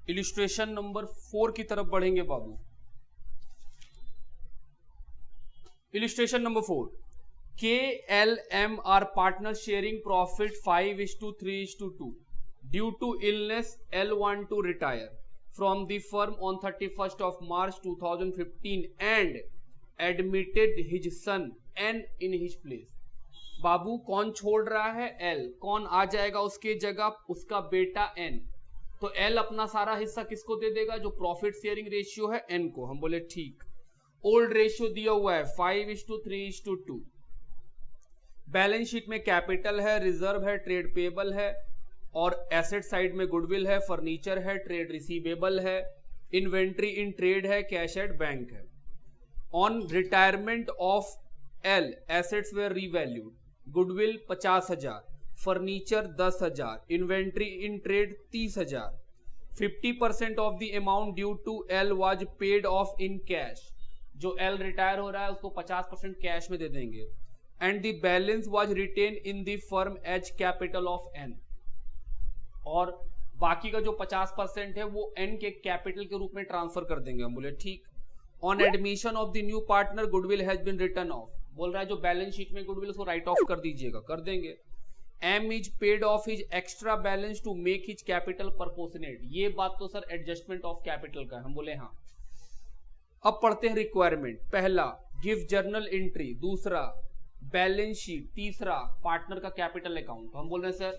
Illustration number 4 की तरफ बढ़ेंगे बाबू। Illustration number 4, KLM are partners sharing profit 5:3:2. Due to illness, L want to retire from the firm on 31st of March 2015 and admitted his son N in his place. बाबू कौन छोड़ रहा है? L। कौन आ जाएगा उसके जगह? उसका बेटा N। तो L अपना सारा हिस्सा किसको दे देगा? जो प्रॉफिट शेयरिंग रेशियो है N को। हम बोले ठीक। ओल्ड रेशियो दिया हुआ है 5:3:2। बैलेंस शीट में कैपिटल है, रिजर्व है, ट्रेड पेबल है, और एसेट साइड में गुडविल है, फर्नीचर है, ट्रेड रिसीवेबल है, इन्वेंट्री इन ट्रेड है, कैश एट बैंक है। On retirement of L, assets were revalued. Goodwill 50,000, furniture 10,000, inventory in trade 30,000। 50% of the amount due to L was paid off in cash. जो L retire हो रहा है उसको 50% cash में दे देंगे। And the balance was retained in the firm as capital of N। और बाकी का जो 50% है वो N के कैपिटल के रूप में ट्रांसफर कर देंगे। हम बोले ठीक। On admission of the new partner goodwill has been written off. बोल रहा है जो बैलेंस शीट में गुडविल उसको राइट ऑफ कर दीजिएगा। कर देंगे। M is paid off his extra balance to make his capital proportionate. ये बात तो सर एडजस्टमेंट ऑफ कैपिटल का है। हम बोले हाँ। अब पढ़ते हैं रिक्वायरमेंट। पहला गिव जर्नल एंट्री, दूसरा बैलेंस शीट, तीसरा पार्टनर का कैपिटल अकाउंट। तो हम बोल रहे हैं सर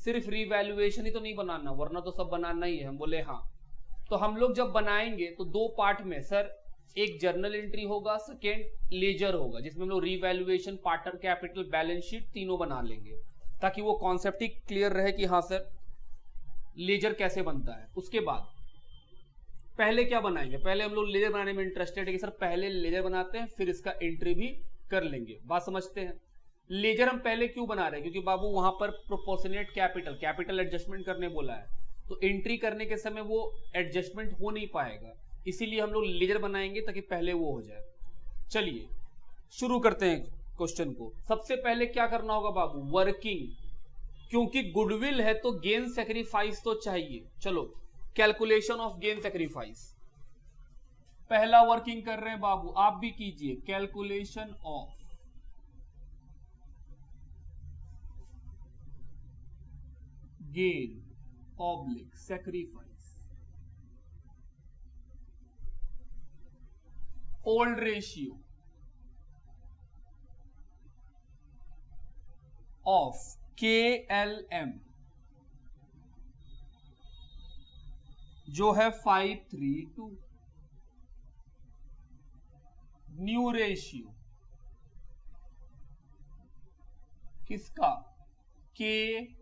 सिर्फ रिवैल्यूएशन ही तो नहीं बनाना, वरना तो सब बनाना ही है। हम बोले हाँ। तो हम लोग जब बनाएंगे तो दो पार्ट में सर, एक जर्नल एंट्री होगा, सेकेंड लेजर होगा, जिसमें हम लोग revaluation, partner capital, balance sheet तीनों बना लेंगे, ताकि वो कॉन्सेप्ट ही क्लियर रहे कि हाँ सर लेजर कैसे बनता है। उसके बाद पहले क्या बनाएंगे? पहले हम लोग लेजर बनाने में इंटरेस्टेड है कि सर पहले लेजर बनाते हैं फिर इसका एंट्री भी कर लेंगे। बात समझते हैं? लेजर हम पहले क्यों बना रहे हैं? क्योंकि बाबू वहां पर प्रोपोर्शनेट कैपिटल एडजस्टमेंट करने बोला है, तो एंट्री करने के समय वो एडजस्टमेंट हो नहीं पाएगा, इसीलिए हम लोग लेजर बनाएंगे ताकि पहले वो हो जाए। चलिए शुरू करते हैं क्वेश्चन को। सबसे पहले क्या करना होगा बाबू? वर्किंग। क्योंकि गुडविल है तो गेन सेक्रीफाइस तो चाहिए। चलो कैलकुलेशन ऑफ गेन सेक्रीफाइस। पहला वर्किंग कर रहे हैं बाबू, आप भी कीजिए। Calculation of gain oblique sacrifice. Old ratio of KLM जो है 5:3:2। न्यू रेशियो किसका? KNM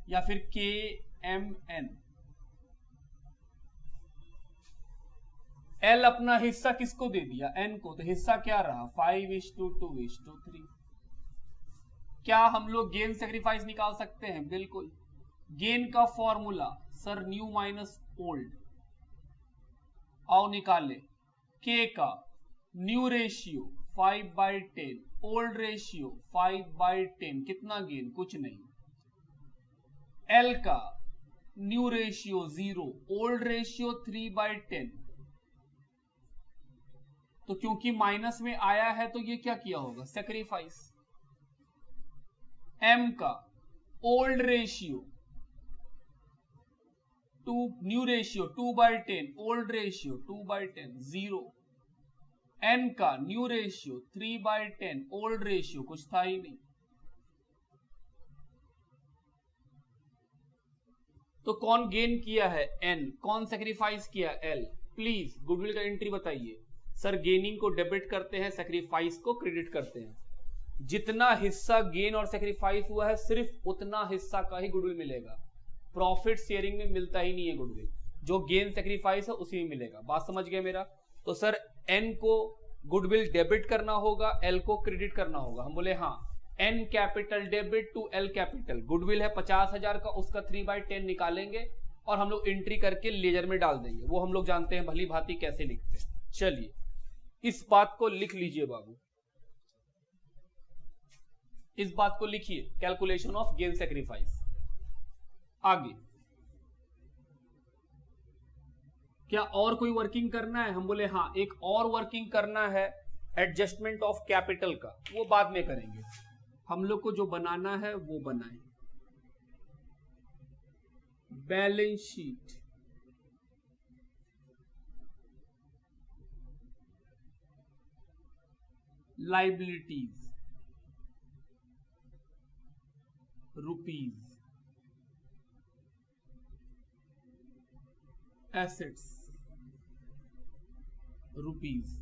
या फिर KMN। L अपना हिस्सा किसको दे दिया? N को। तो हिस्सा क्या रहा? 5:2:3। क्या हम लोग गेन सेक्रीफाइस निकाल सकते हैं? बिल्कुल। गेन का formula sir new minus old. आओ निकाले। K का न्यू रेशियो 5/10, ओल्ड रेशियो 5/10, कितना गेन? कुछ नहीं। L का न्यू रेशियो 0, ओल्ड रेशियो 3/10। तो क्योंकि माइनस में आया है तो ये क्या किया होगा? सेक्रीफाइस। M का old ratio new ratio 2/10, old ratio 2/10, 0। N का न्यू रेशियो 3/10, ओल्ड रेशियो कुछ था ही नहीं। तो कौन गेन किया है? N। कौन सेक्रीफाइस किया? L। प्लीज गुडविल का एंट्री बताइए। सर गेनिंग को डेबिट करते हैं, सेक्रीफाइस को क्रेडिट करते हैं। जितना हिस्सा गेन और सेक्रीफाइस हुआ है सिर्फ उतना हिस्सा का ही गुडविल मिलेगा। प्रॉफिट शेयरिंग में मिलता ही नहीं है गुडविल, जो गेन सेक्रीफाइस है उसी में मिलेगा। बात समझ गए मेरा? तो सर N को गुडविल डेबिट करना होगा, L को क्रेडिट करना होगा। हम बोले हाँ। N capital debit to L capital. Goodwill है 50,000 का, उसका 3/10 निकालेंगे और हम लोग एंट्री करके लेजर में डाल देंगे। वो हम लोग जानते हैं भली भांति कैसे लिखते हैं। चलिए इस बात को लिख लीजिए बाबू, इस बात को लिखिए। Calculation of gain sacrifice. आगे क्या और कोई वर्किंग करना है? हम बोले हाँ, एक और वर्किंग करना है एडजस्टमेंट ऑफ कैपिटल का, वो बाद में करेंगे। हम लोग को जो बनाना है वो बनाए। Balance sheet, liabilities rupees, assets rupees.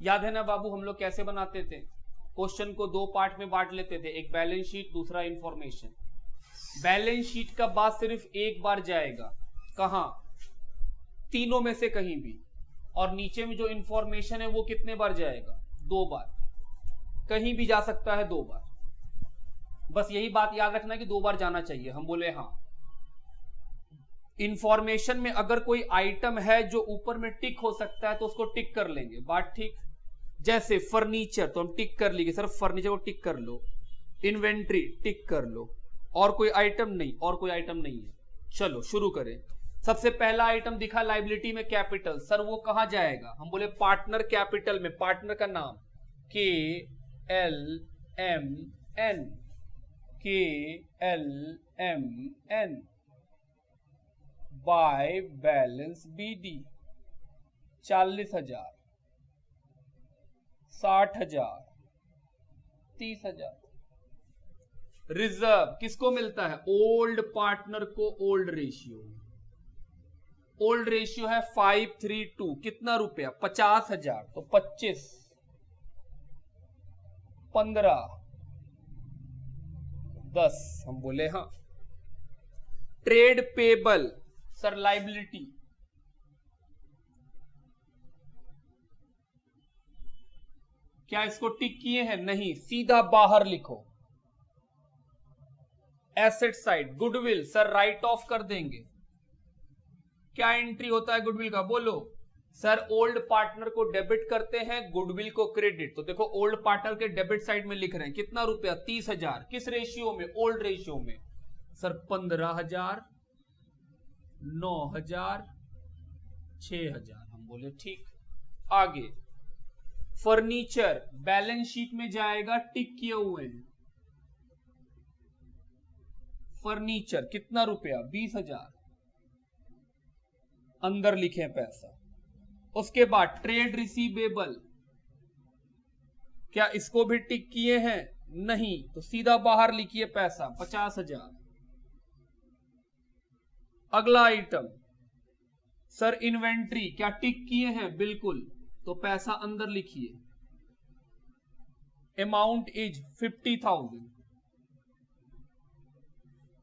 याद है ना बाबू हम लोग कैसे बनाते थे? क्वेश्चन को दो पार्ट में बांट लेते थे, एक बैलेंस शीट, दूसरा इंफॉर्मेशन। बैलेंस शीट का बाद सिर्फ एक बार जाएगा, कहां? तीनों में से कहीं भी। और नीचे में जो इंफॉर्मेशन है वो कितने बार जाएगा? 2 बार। कहीं भी जा सकता है 2 बार। बस यही बात याद रखना है कि 2 बार जाना चाहिए। हम बोले हाँ। इंफॉर्मेशन में अगर कोई आइटम है जो ऊपर में टिक हो सकता है तो उसको टिक कर लेंगे, बात ठीक। जैसे फर्नीचर तो हम टिक कर लेंगे, सिर्फ फर्नीचर को टिक कर लो। इन्वेंट्री टिक कर लो। और कोई आइटम नहीं, और कोई आइटम नहीं है। चलो शुरू करें। सबसे पहला आइटम दिखा लाइबिलिटी में कैपिटल, सर वो कहां जाएगा? हम बोले पार्टनर कैपिटल में। पार्टनर का नाम KLMN, KLMN by balance BD 40,000, 60,000, 30,000। Reserve किसको मिलता है? ओल्ड पार्टनर को ओल्ड रेशियो। ओल्ड रेशियो है 532, कितना रुपया? 50,000, तो 25, 15, 10। हम बोले हाँ। ट्रेड पेबल, सर लाइबिलिटी, क्या इसको टिक किए हैं? नहीं, सीधा बाहर लिखो। Asset side, goodwill, sir right off कर देंगे। क्या एंट्री होता है गुडविल का? बोलो सर। ओल्ड पार्टनर को डेबिट करते हैं, गुडविल को क्रेडिट। तो देखो ओल्ड पार्टनर के डेबिट साइड में लिख रहे हैं कितना रुपया? 30,000। किस रेशियो में? ओल्ड रेशियो में। सर 15,000, 9,000, 6,000। हम बोले ठीक। आगे फर्नीचर बैलेंस शीट में जाएगा, टिक किए हुए हैं। फर्नीचर कितना रुपया? 20,000, अंदर लिखे पैसा। उसके बाद ट्रेड रिसीवेबल, क्या इसको भी टिक किए हैं? नहीं, तो सीधा बाहर लिखिए पैसा 50,000। अगला आइटम सर इन्वेंट्री, क्या टिक किए हैं? बिल्कुल, तो पैसा अंदर लिखिए। Amount is 50,000।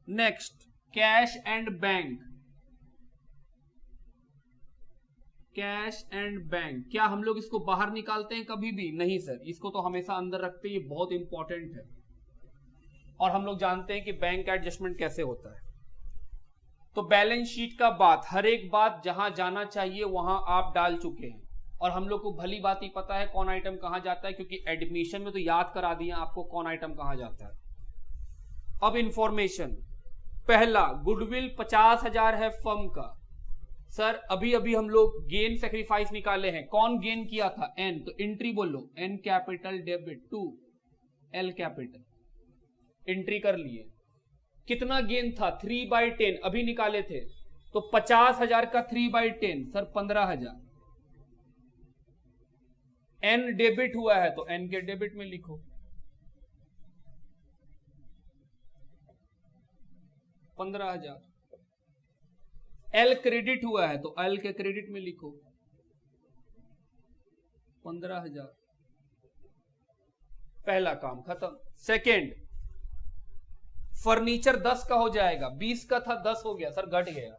Next cash and bank, cash and bank, क्या हम लोग इसको बाहर निकालते हैं कभी भी? नहीं सर, इसको तो हमेशा अंदर रखते हैं, ये बहुत इंपॉर्टेंट है। और हम लोग जानते हैं कि बैंक का एडजस्टमेंट कैसे होता है। तो बैलेंस शीट का बात, हर एक बात जहां जाना चाहिए वहां आप डाल चुके हैं। और हम लोग को भली बात ही पता है कौन आइटम कहां जाता है, क्योंकि एडमिशन में तो याद करा दिया आपको कौन आइटम कहां जाता है। अब इंफॉर्मेशन, पहला गुडविल 50,000 है फर्म का। सर अभी अभी हम लोग गेन सेक्रीफाइस निकाले हैं, कौन गेन किया था? एन, तो एंट्री बोलो, N capital debit to L capital, entry कर लिए। कितना गेन था? 3/10 अभी निकाले थे, तो 50,000 का 3/10 सर 15,000। एन डेबिट हुआ है तो एन के डेबिट में लिखो, 15,000। एल क्रेडिट हुआ है तो एल के क्रेडिट में लिखो 15,000। पहला काम खत्म। सेकेंड, फर्नीचर 10 का हो जाएगा, 20 का था 10 हो गया, सर घट गया,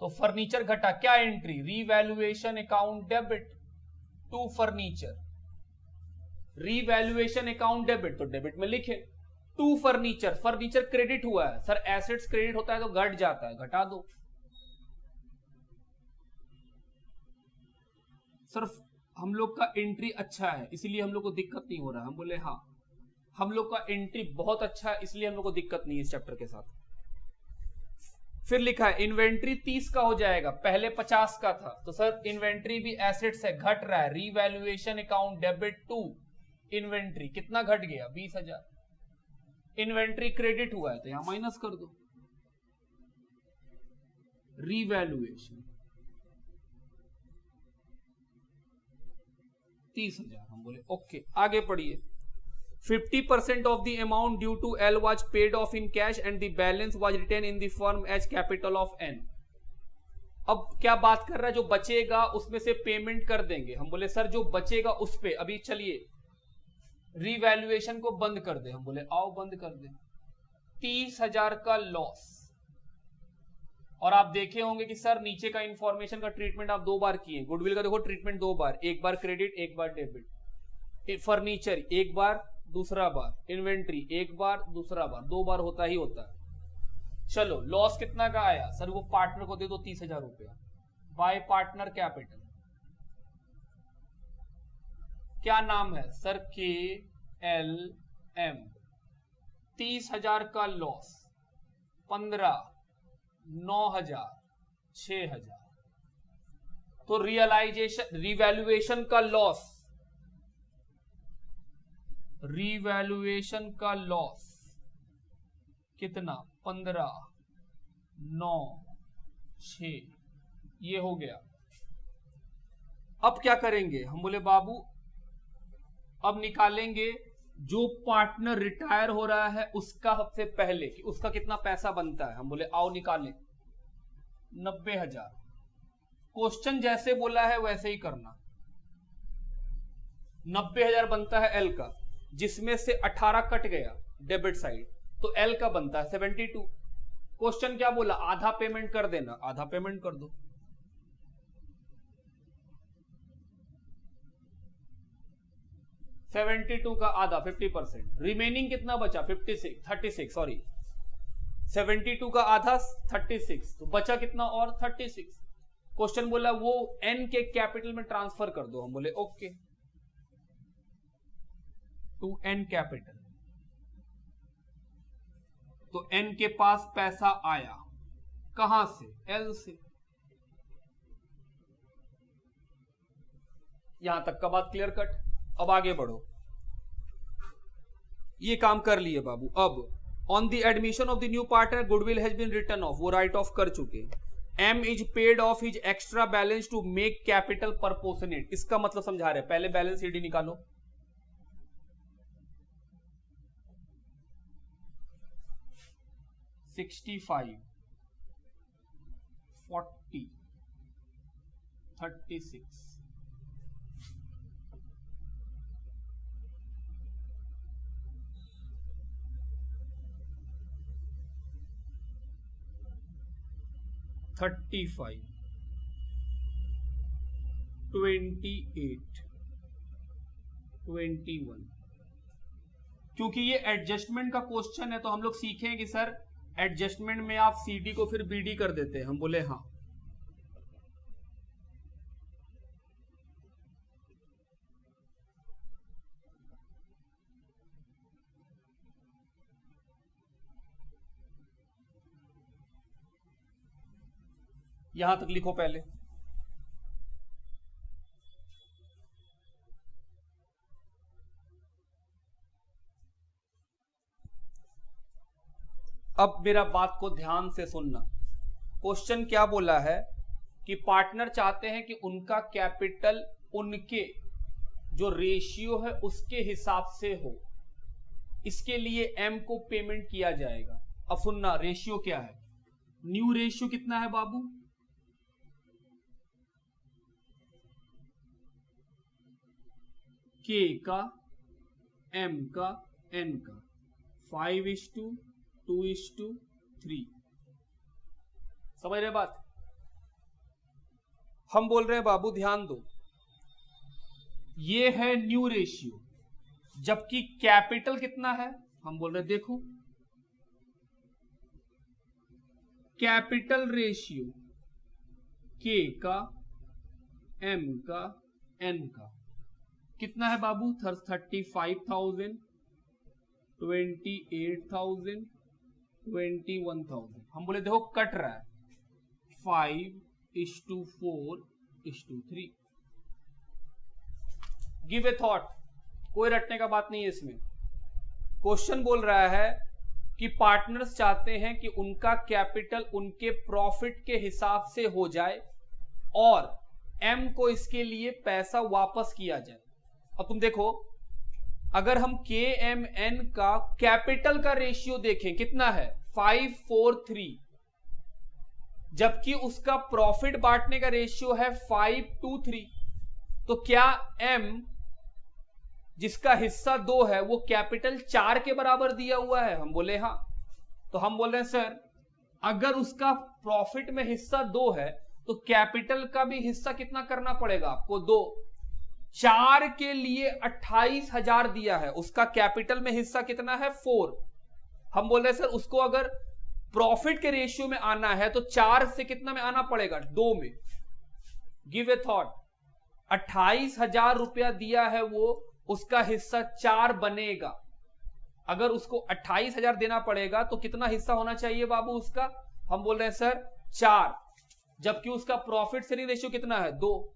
तो फर्नीचर घटा। क्या entry? Revaluation account debit to furniture. Revaluation account debit, तो डेबिट में लिखे टू फर्नीचर। फर्नीचर क्रेडिट हुआ है, सर एसेट्स क्रेडिट होता है तो घट जाता है, घटा दो। सर हम लोग का एंट्री अच्छा है इसलिए हम लोग को दिक्कत नहीं हो रहा। हम बोले हाँ। हम लोग का एंट्री बहुत अच्छा है, इसलिए हम लोग को दिक्कत नहीं है इस चैप्टर के साथ। फिर लिखा है इन्वेंट्री 30 का हो जाएगा, पहले 50 का था, तो सर इन्वेंट्री भी एसेट्स है, घट रहा है, revaluation account debit to inventory, कितना घट गया 20,000। इन्वेंट्री क्रेडिट हुआ है तो यहां माइनस कर दो, रीवैल्यूएशन 30,000, हम बोले ओके। आगे पढ़िए, 50% of the amount due to L was paid off in cash and the balance was retained in the firm as capital of N। अब क्या बात कर रहा है, जो बचेगा उसमें से पेमेंट कर देंगे। हम बोले सर जो बचेगा उस पे अभी चलिए रीवैल्यूएशन को बंद कर दे, हम बोले आओ बंद कर दे। 30,000 का लॉस, और आप देखे होंगे कि सर नीचे का इंफॉर्मेशन का ट्रीटमेंट आप 2 बार किए, गुडविल का देखो ट्रीटमेंट 2 बार, एक बार क्रेडिट एक बार डेबिट, फर्नीचर एक बार दूसरा बार, इन्वेंट्री एक बार दूसरा बार, 2 बार होता ही होता है। चलो लॉस कितना का आया सर, वो पार्टनर को दे दो 30,000 रुपया, बाय पार्टनर कैपिटल, क्या नाम है सर, KLM। 30,000 का लॉस, 15, 9,000, 6,000, तो रियलाइजेशन रिवैल्यूएशन का लॉस, रीवैल्यूएशन का लॉस कितना 15, 9, 6, ये हो गया। अब क्या करेंगे, हम बोले बाबू अब निकालेंगे जो पार्टनर रिटायर हो रहा है उसका सबसे पहले कि उसका कितना पैसा बनता है। हम बोले आओ निकालें, 90,000। क्वेश्चन जैसे बोला है वैसे ही करना। 90,000 बनता है एल का, जिसमें से 18 कट गया डेबिट साइड, तो एल का बनता है 72। क्वेश्चन क्या बोला, आधा पेमेंट कर देना, आधा पेमेंट कर दो। $72 का आधा 50%, रिमेनिंग कितना बचा 36 सॉरी 72 का आधा 36, तो बचा कितना और 36। क्वेश्चन बोला वो एन के कैपिटल में ट्रांसफर कर दो, हम बोले ओके, टू एन कैपिटल। तो एन के पास पैसा आया कहां से, एल से। यहां तक का बात क्लियर कट। अब आगे बढ़ो, ये काम कर लिए बाबू। अब on the admission of the new partner goodwill has been written off, वो राइट ऑफ कर चुके। M is paid off his extra balance to make capital proportionate, इसका मतलब समझा रहे, पहले बैलेंस शीट निकालो। $65, $40, $36, $35, $28, $21। क्योंकि ये एडजस्टमेंट का क्वेश्चन है तो हम लोग सीखें कि सर एडजस्टमेंट में आप CD को फिर BD कर देते हैं, हम बोले हाँ। यहां तक लिखो पहले। अब मेरा बात को ध्यान से सुनना। क्वेश्चन क्या बोला है कि पार्टनर चाहते हैं कि उनका कैपिटल उनके जो रेशियो है उसके हिसाब से हो, इसके लिए एम को पेमेंट किया जाएगा। अब सुनना, रेशियो क्या है, न्यू रेशियो कितना है बाबू, के का, एम का, एन का, 5:2:3। समझ रहे बात। हम बोल रहे हैं बाबू ध्यान दो, ये है न्यू रेशियो, जबकि कैपिटल कितना है, हम बोल रहे हैं देखो कैपिटल रेशियो के का, एम का, एन का कितना है बाबू, 35,000 28,000, 21,000। हम बोले देखो कट रहा है 5:4:3। गिव ए थॉट, कोई रटने का बात नहीं है इसमें। क्वेश्चन बोल रहा है कि पार्टनर्स चाहते हैं कि उनका कैपिटल उनके प्रॉफिट के हिसाब से हो जाए और एम को इसके लिए पैसा वापस किया जाए। अब तुम देखो, अगर हम KMN का कैपिटल का रेशियो देखें कितना है 5:4:3, जबकि उसका प्रॉफिट बांटने का रेशियो है 5:3, तो क्या M जिसका हिस्सा 2 है वो कैपिटल 4 के बराबर दिया हुआ है? हम बोले हाँ। तो हम बोल रहे हैं सर अगर उसका प्रॉफिट में हिस्सा 2 है तो कैपिटल का भी हिस्सा कितना करना पड़ेगा आपको? 2। 4 के लिए 28,000 दिया है, उसका कैपिटल में हिस्सा कितना है? 4। हम बोल रहे हैं सर उसको अगर प्रॉफिट के रेशियो में आना है तो 4 से कितना में आना पड़ेगा? 2 में। गिव ए थॉट, 28,000 रुपया दिया है वो, उसका हिस्सा 4 बनेगा। अगर उसको 28,000 देना पड़ेगा तो कितना हिस्सा होना चाहिए बाबू उसका? हम बोल रहे हैं सर 4, जबकि उसका प्रॉफिट शेयरिंग रेशियो कितना है? 2।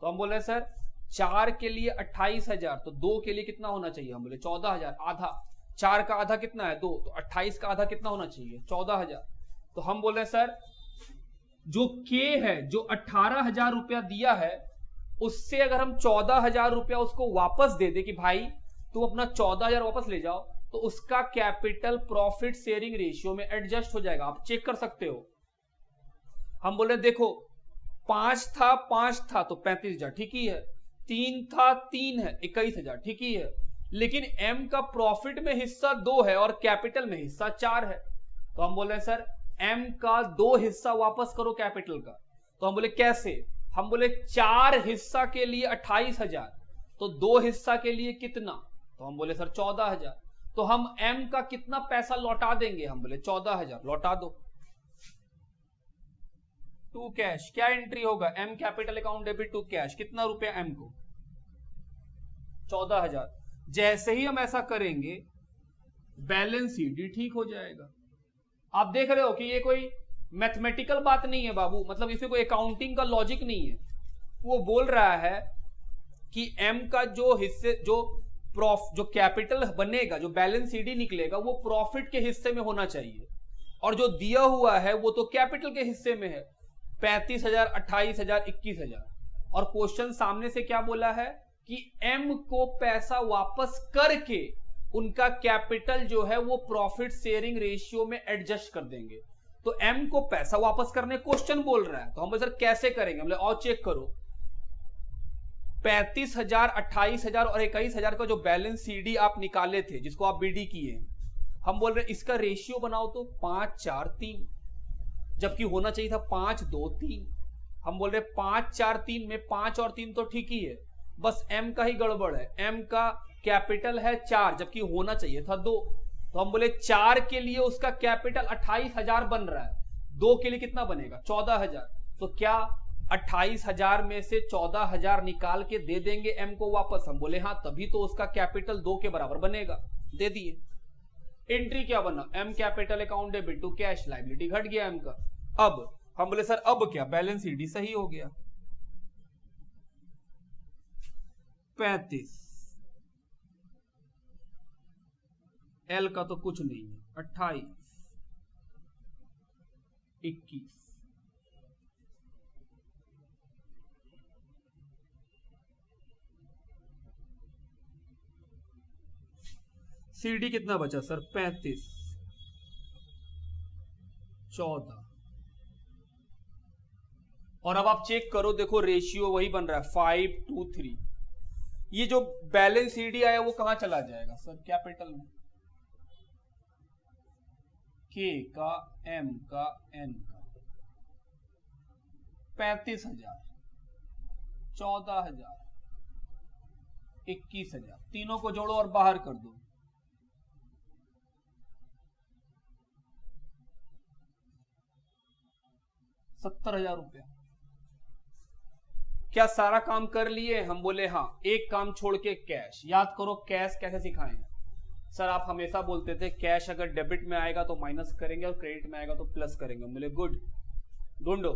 तो हम बोल रहे हैं सर 4 के लिए 28,000, तो 2 के लिए कितना होना चाहिए? हम बोले 14,000। आधा, 4 का आधा कितना है? 2, तो 28 का आधा कितना होना चाहिए? 14,000। तो हम बोल रहे हैं सर जो K है, जो 18,000 रुपया दिया है, उससे अगर हम 14,000 रुपया उसको वापस दे दे कि भाई तू अपना 14,000 वापस ले जाओ, तो उसका कैपिटल प्रॉफिट शेयरिंग रेशियो में एडजस्ट हो जाएगा। आप चेक कर सकते हो। हम बोल रहे देखो 5 था तो 35,000 ठीक ही है, 3 था 3 है 21,000 ठीक ही है, लेकिन M का प्रॉफिट में हिस्सा 2 है और कैपिटल में हिस्सा 4 है। तो हम बोल रहे हैं सर M का 2 हिस्सा वापस करो कैपिटल का। तो हम बोले कैसे? हम बोले 4 हिस्सा के लिए 28,000, तो 2 हिस्सा के लिए कितना? तो हम बोले सर 14,000। तो हम M का कितना पैसा लौटा देंगे? हम बोले 14,000। लौटा दो। टू कैश क्या एंट्री होगा? M capital account debit to cash, कितना रुपया M को? 14,000। जैसे ही हम ऐसा करेंगे बैलेंस शीट ठीक हो जाएगा। आप देख रहे हो कि ये कोई मैथमेटिकल बात नहीं है बाबू, मतलब इसमें कोई अकाउंटिंग का लॉजिक नहीं है। वो बोल रहा है कि M का जो हिस्से जो कैपिटल बनेगा, जो बैलेंस शीट निकलेगा, वो प्रॉफिट के हिस्से में होना चाहिए, और जो दिया हुआ है वो तो कैपिटल के हिस्से में है, 35,000, 28,000, 21,000। और क्वेश्चन सामने से क्या बोला है कि M को पैसा वापस करके उनका कैपिटल जो है वो प्रॉफिट शेयरिंग रेशियो में एडजस्ट कर देंगे। तो M को पैसा वापस करने क्वेश्चन बोल रहा है। तो हम सर कैसे करेंगे? हमने और चेक करो, 35,000, 28,000 और 21,000 का जो बैलेंस CD आप निकाले थे, जिसको आप BD किए, हम बोल रहे हैं इसका रेशियो बनाओ तो 5:4:3, जबकि होना चाहिए था 5:2:3। हम बोल रहे 5:4:3 में 5 और 3 तो ठीक ही है, बस M का ही गड़बड़ है। M का कैपिटल है 4, जबकि होना चाहिए था 2। तो हम बोले 4 के लिए उसका कैपिटल 28,000 बन रहा है, 2 के लिए कितना बनेगा? 14,000। तो क्या 28,000 में से 14,000 निकाल के दे देंगे M को वापस? हम बोले हाँ, तभी तो उसका कैपिटल 2 के बराबर बनेगा। दे दिए। एंट्री क्या बना? M capital account debit to cash, liability घट गया M का। अब हम बोले सर अब क्या? बैलेंस शीट सही हो गया। 35 L का तो कुछ नहीं है, 28, 21, CD कितना बचा सर? 35, 14। और अब आप चेक करो, देखो रेशियो वही बन रहा है 5:3। ये जो बैलेंस CD आया वो कहां चला जाएगा सर? कैपिटल में। K का, M का, N का, 35,000, 14,000, 21,000, तीनों को जोड़ो और बाहर कर दो। 70,000 रुपया। क्या सारा काम कर लिए? हम बोले हाँ। एक काम छोड़ के कैश। याद करो कैश कैसे सिखाएं। सर आप हमेशा बोलते थे कैश अगर डेबिट में आएगा तो माइनस करेंगे और क्रेडिट में आएगा तो प्लस करेंगे। बोले गुड, ढूंढो।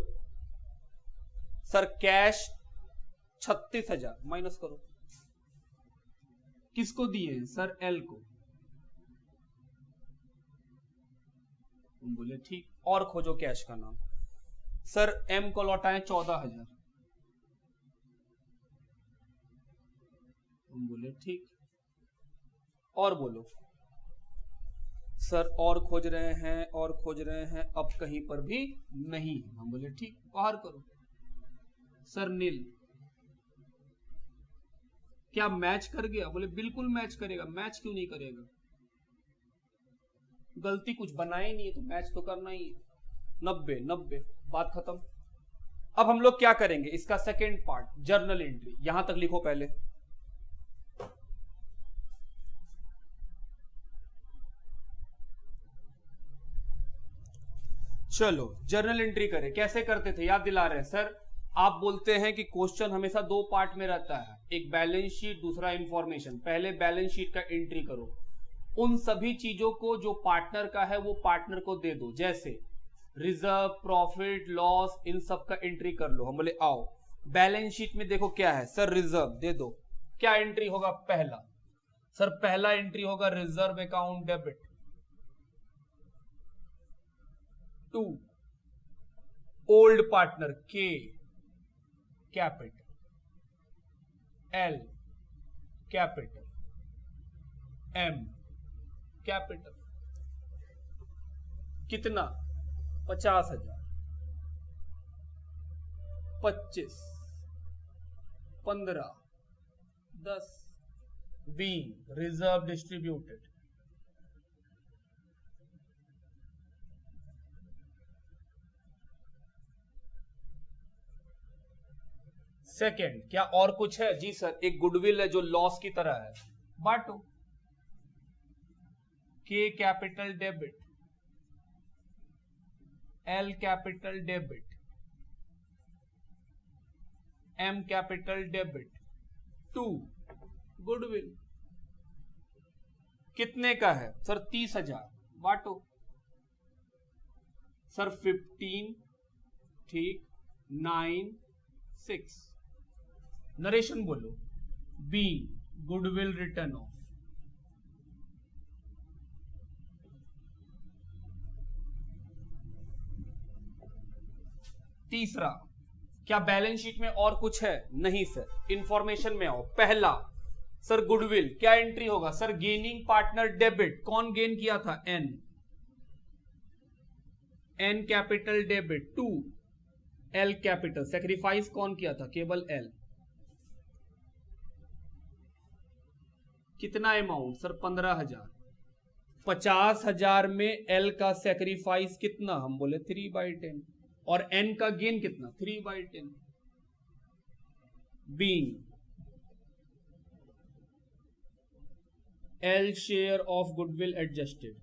सर कैश 36,000 माइनस करो। किसको दिए? सर एल को। बोले ठीक, और खोजो कैश का नाम। सर एम को लौटाए 14,000। बोले ठीक, और बोलो। सर और खोज रहे हैं, और खोज रहे हैं, अब कहीं पर भी नहीं है। हम बोले ठीक, बाहर करो। सर नील। क्या मैच कर गया? बोले बिल्कुल मैच करेगा। मैच क्यों नहीं करेगा? गलती कुछ बनाए नहीं है तो मैच तो करना ही है। 90 90, बात खत्म। अब हम लोग क्या करेंगे? इसका सेकेंड पार्ट, जर्नल एंट्री। यहां तक लिखो पहले। चलो जर्नल एंट्री करें। कैसे करते थे याद दिला रहे हैं सर। आप बोलते हैं कि क्वेश्चन हमेशा दो पार्ट में रहता है, एक बैलेंस शीट, दूसरा इंफॉर्मेशन। पहले बैलेंस शीट का एंट्री करो। उन सभी चीजों को जो पार्टनर का है वो पार्टनर को दे दो, जैसे रिजर्व, प्रॉफिट, लॉस, इन सब का एंट्री कर लो। हम बोले आओ बैलेंस शीट में देखो क्या है। सर रिजर्व दे दो। क्या एंट्री होगा? पहला। सर पहला एंट्री होगा reserve account debit. 2 old partner के capital, L capital, M capital. कितना? 50,000। 25, 15, 10, बीइंग रिजर्व डिस्ट्रीब्यूटेड। सेकेंड, क्या और कुछ है? जी सर, एक गुडविल है जो लॉस की तरह है, बांटो। K capital debit, L capital debit, M capital debit. 2 goodwill. कितने का है? सर 30,000, बांटो। सर 15, ठीक, 9, 6। नरेशन बोलो। B goodwill written off. तीसरा, क्या बैलेंस शीट में और कुछ है? नहीं सर। इंफॉर्मेशन में आओ। पहला सर गुडविल, क्या एंट्री होगा? Sir gaining partner debit. कौन गेन किया था? N. N capital debit. 2 L capital. Sacrifice कौन किया था? केवल एल। कितना अमाउंट? सर 15,000। 50,000 में एल का सेक्रीफाइस कितना? हम बोले 3/10। और एन का गेन कितना? 3/10। Being L share of goodwill adjusted.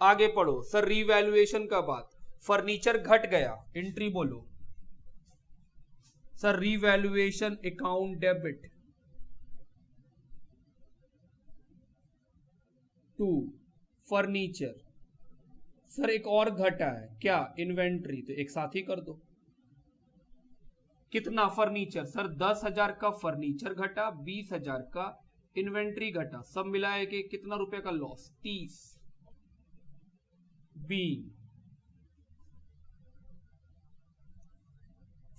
आगे पढ़ो। सर रीवैल्यूएशन का बात। फर्नीचर घट गया, एंट्री बोलो। Sir revaluation account debit. 2 furniture. Sir एक और घटा है, क्या? इन्वेंट्री। तो एक साथ ही कर दो। कितना? फर्नीचर। सर 10,000 का फर्नीचर घटा, 20,000 का इन्वेंट्री घटा, सब मिलाए के कितना रुपए का loss? 30। B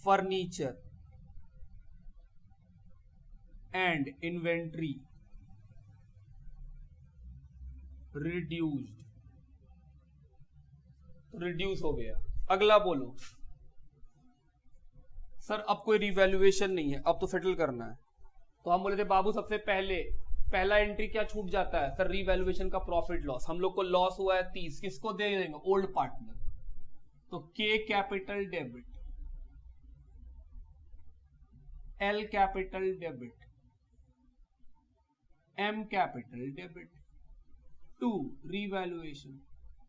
furniture and inventory reduced. Reduce हो गया। अगला बोलो। सर अब कोई रिवैल्यूएशन नहीं है, अब तो सेटल करना है। तो हम बोले थे बाबू सबसे पहले पहला एंट्री क्या छूट जाता है? सर रिवैल्यूएशन का प्रॉफिट लॉस। हम लोग को लॉस हुआ है 30, किसको दे देंगे? Old partner. तो K capital debit, L capital debit, M capital debit. 2 revaluation.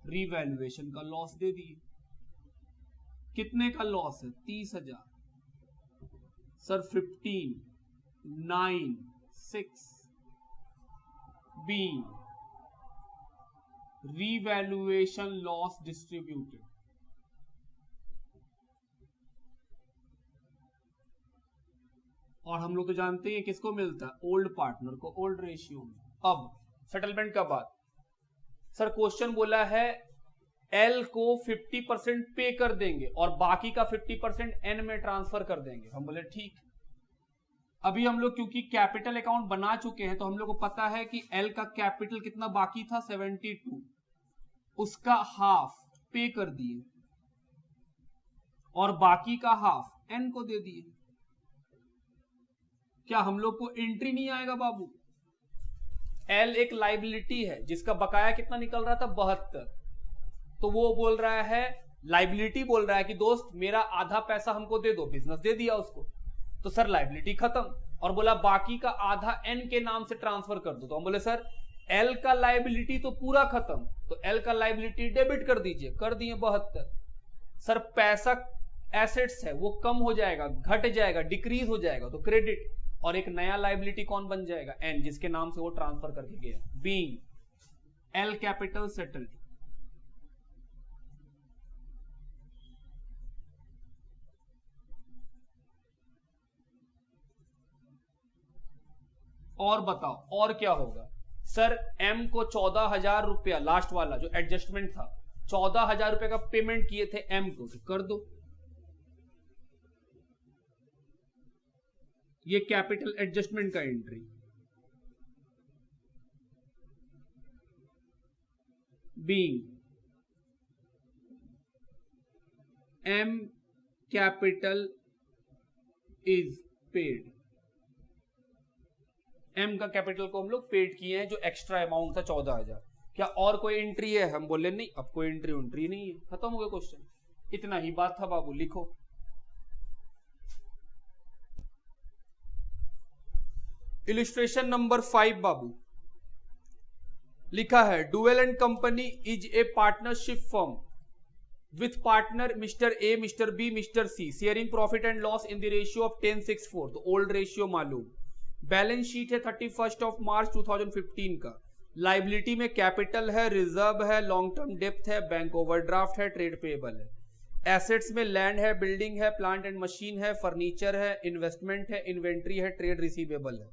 Revaluation का लॉस दे दिए। कितने का लॉस है? 30,000। Sir 15, 9, 6 being revaluation loss distributed. और हम लोग तो जानते हैं किसको मिलता है, ओल्ड पार्टनर को, ओल्ड रेशियो में। अब सेटलमेंट का बात, सर क्वेश्चन बोला है एल को 50% पे कर देंगे और बाकी का 50% एन में ट्रांसफर कर देंगे। हम बोले ठीक। अभी हम लोग क्योंकि कैपिटल अकाउंट बना चुके हैं तो हम लोग को पता है कि एल का कैपिटल कितना बाकी था, 72, उसका हाफ पे कर दिए और बाकी का हाफ एन को दे दिए। क्या हम लोग को एंट्री नहीं आएगा बाबू? एल एक लाइबिलिटी है जिसका बकाया कितना निकल रहा था, 72, तो वो बोल रहा है, लाइबिलिटी बोल रहा है कि दोस्त मेरा आधा पैसा हमको दे दो, बिजनेस दे दिया उसको, तो सर लाइबिलिटी खत्म, और बोला बाकी का आधा एन के नाम से ट्रांसफर कर दो। तो हम बोले सर एल का लाइबिलिटी तो पूरा खत्म, तो एल का लाइबिलिटी डेबिट कर दीजिए, कर दिए 72। सर पैसा एसेट्स है वो कम हो जाएगा, घट जाएगा, डिक्रीज हो जाएगा, तो क्रेडिट, और एक नया लाइबिलिटी कौन बन जाएगा, एन, जिसके नाम से वो ट्रांसफर करके गया, बीइंग एल कैपिटल सेटल्ड। और बताओ और क्या होगा? सर एम को 14,000 रुपया, लास्ट वाला जो एडजस्टमेंट था, 14,000 रुपए का पेमेंट किए थे एम को, तो कर दो। ये कैपिटल एडजस्टमेंट का entry, being M capital is paid. M का कैपिटल को हम लोग पेड किए हैं, जो एक्स्ट्रा अमाउंट था 14,000। क्या और कोई एंट्री है? हम बोले नहीं, अब कोई एंट्री नहीं है, खत्म हो गया क्वेश्चन। इतना ही बात था बाबू, लिखो। इलिस्ट्रेशन नंबर 5 बाबू, लिखा है Duvel and company is a partnership firm with partner mister A, mister B, mister C, sharing profit and loss in the ratio of 10:6:4। तो ओल्ड रेशियो मालूम। बैलेंस शीट है 31 मार्च 2015 का। लाइबिलिटी में कैपिटल है, reserve है, लॉन्ग टर्म डेप्थ है, bank overdraft है, ट्रेड पेएबल है। एसेट्स में लैंड है, बिल्डिंग है, प्लांट एंड मशीन है, फर्नीचर है, इन्वेस्टमेंट है, इन्वेंट्री है, ट्रेड रिसीवेबल है।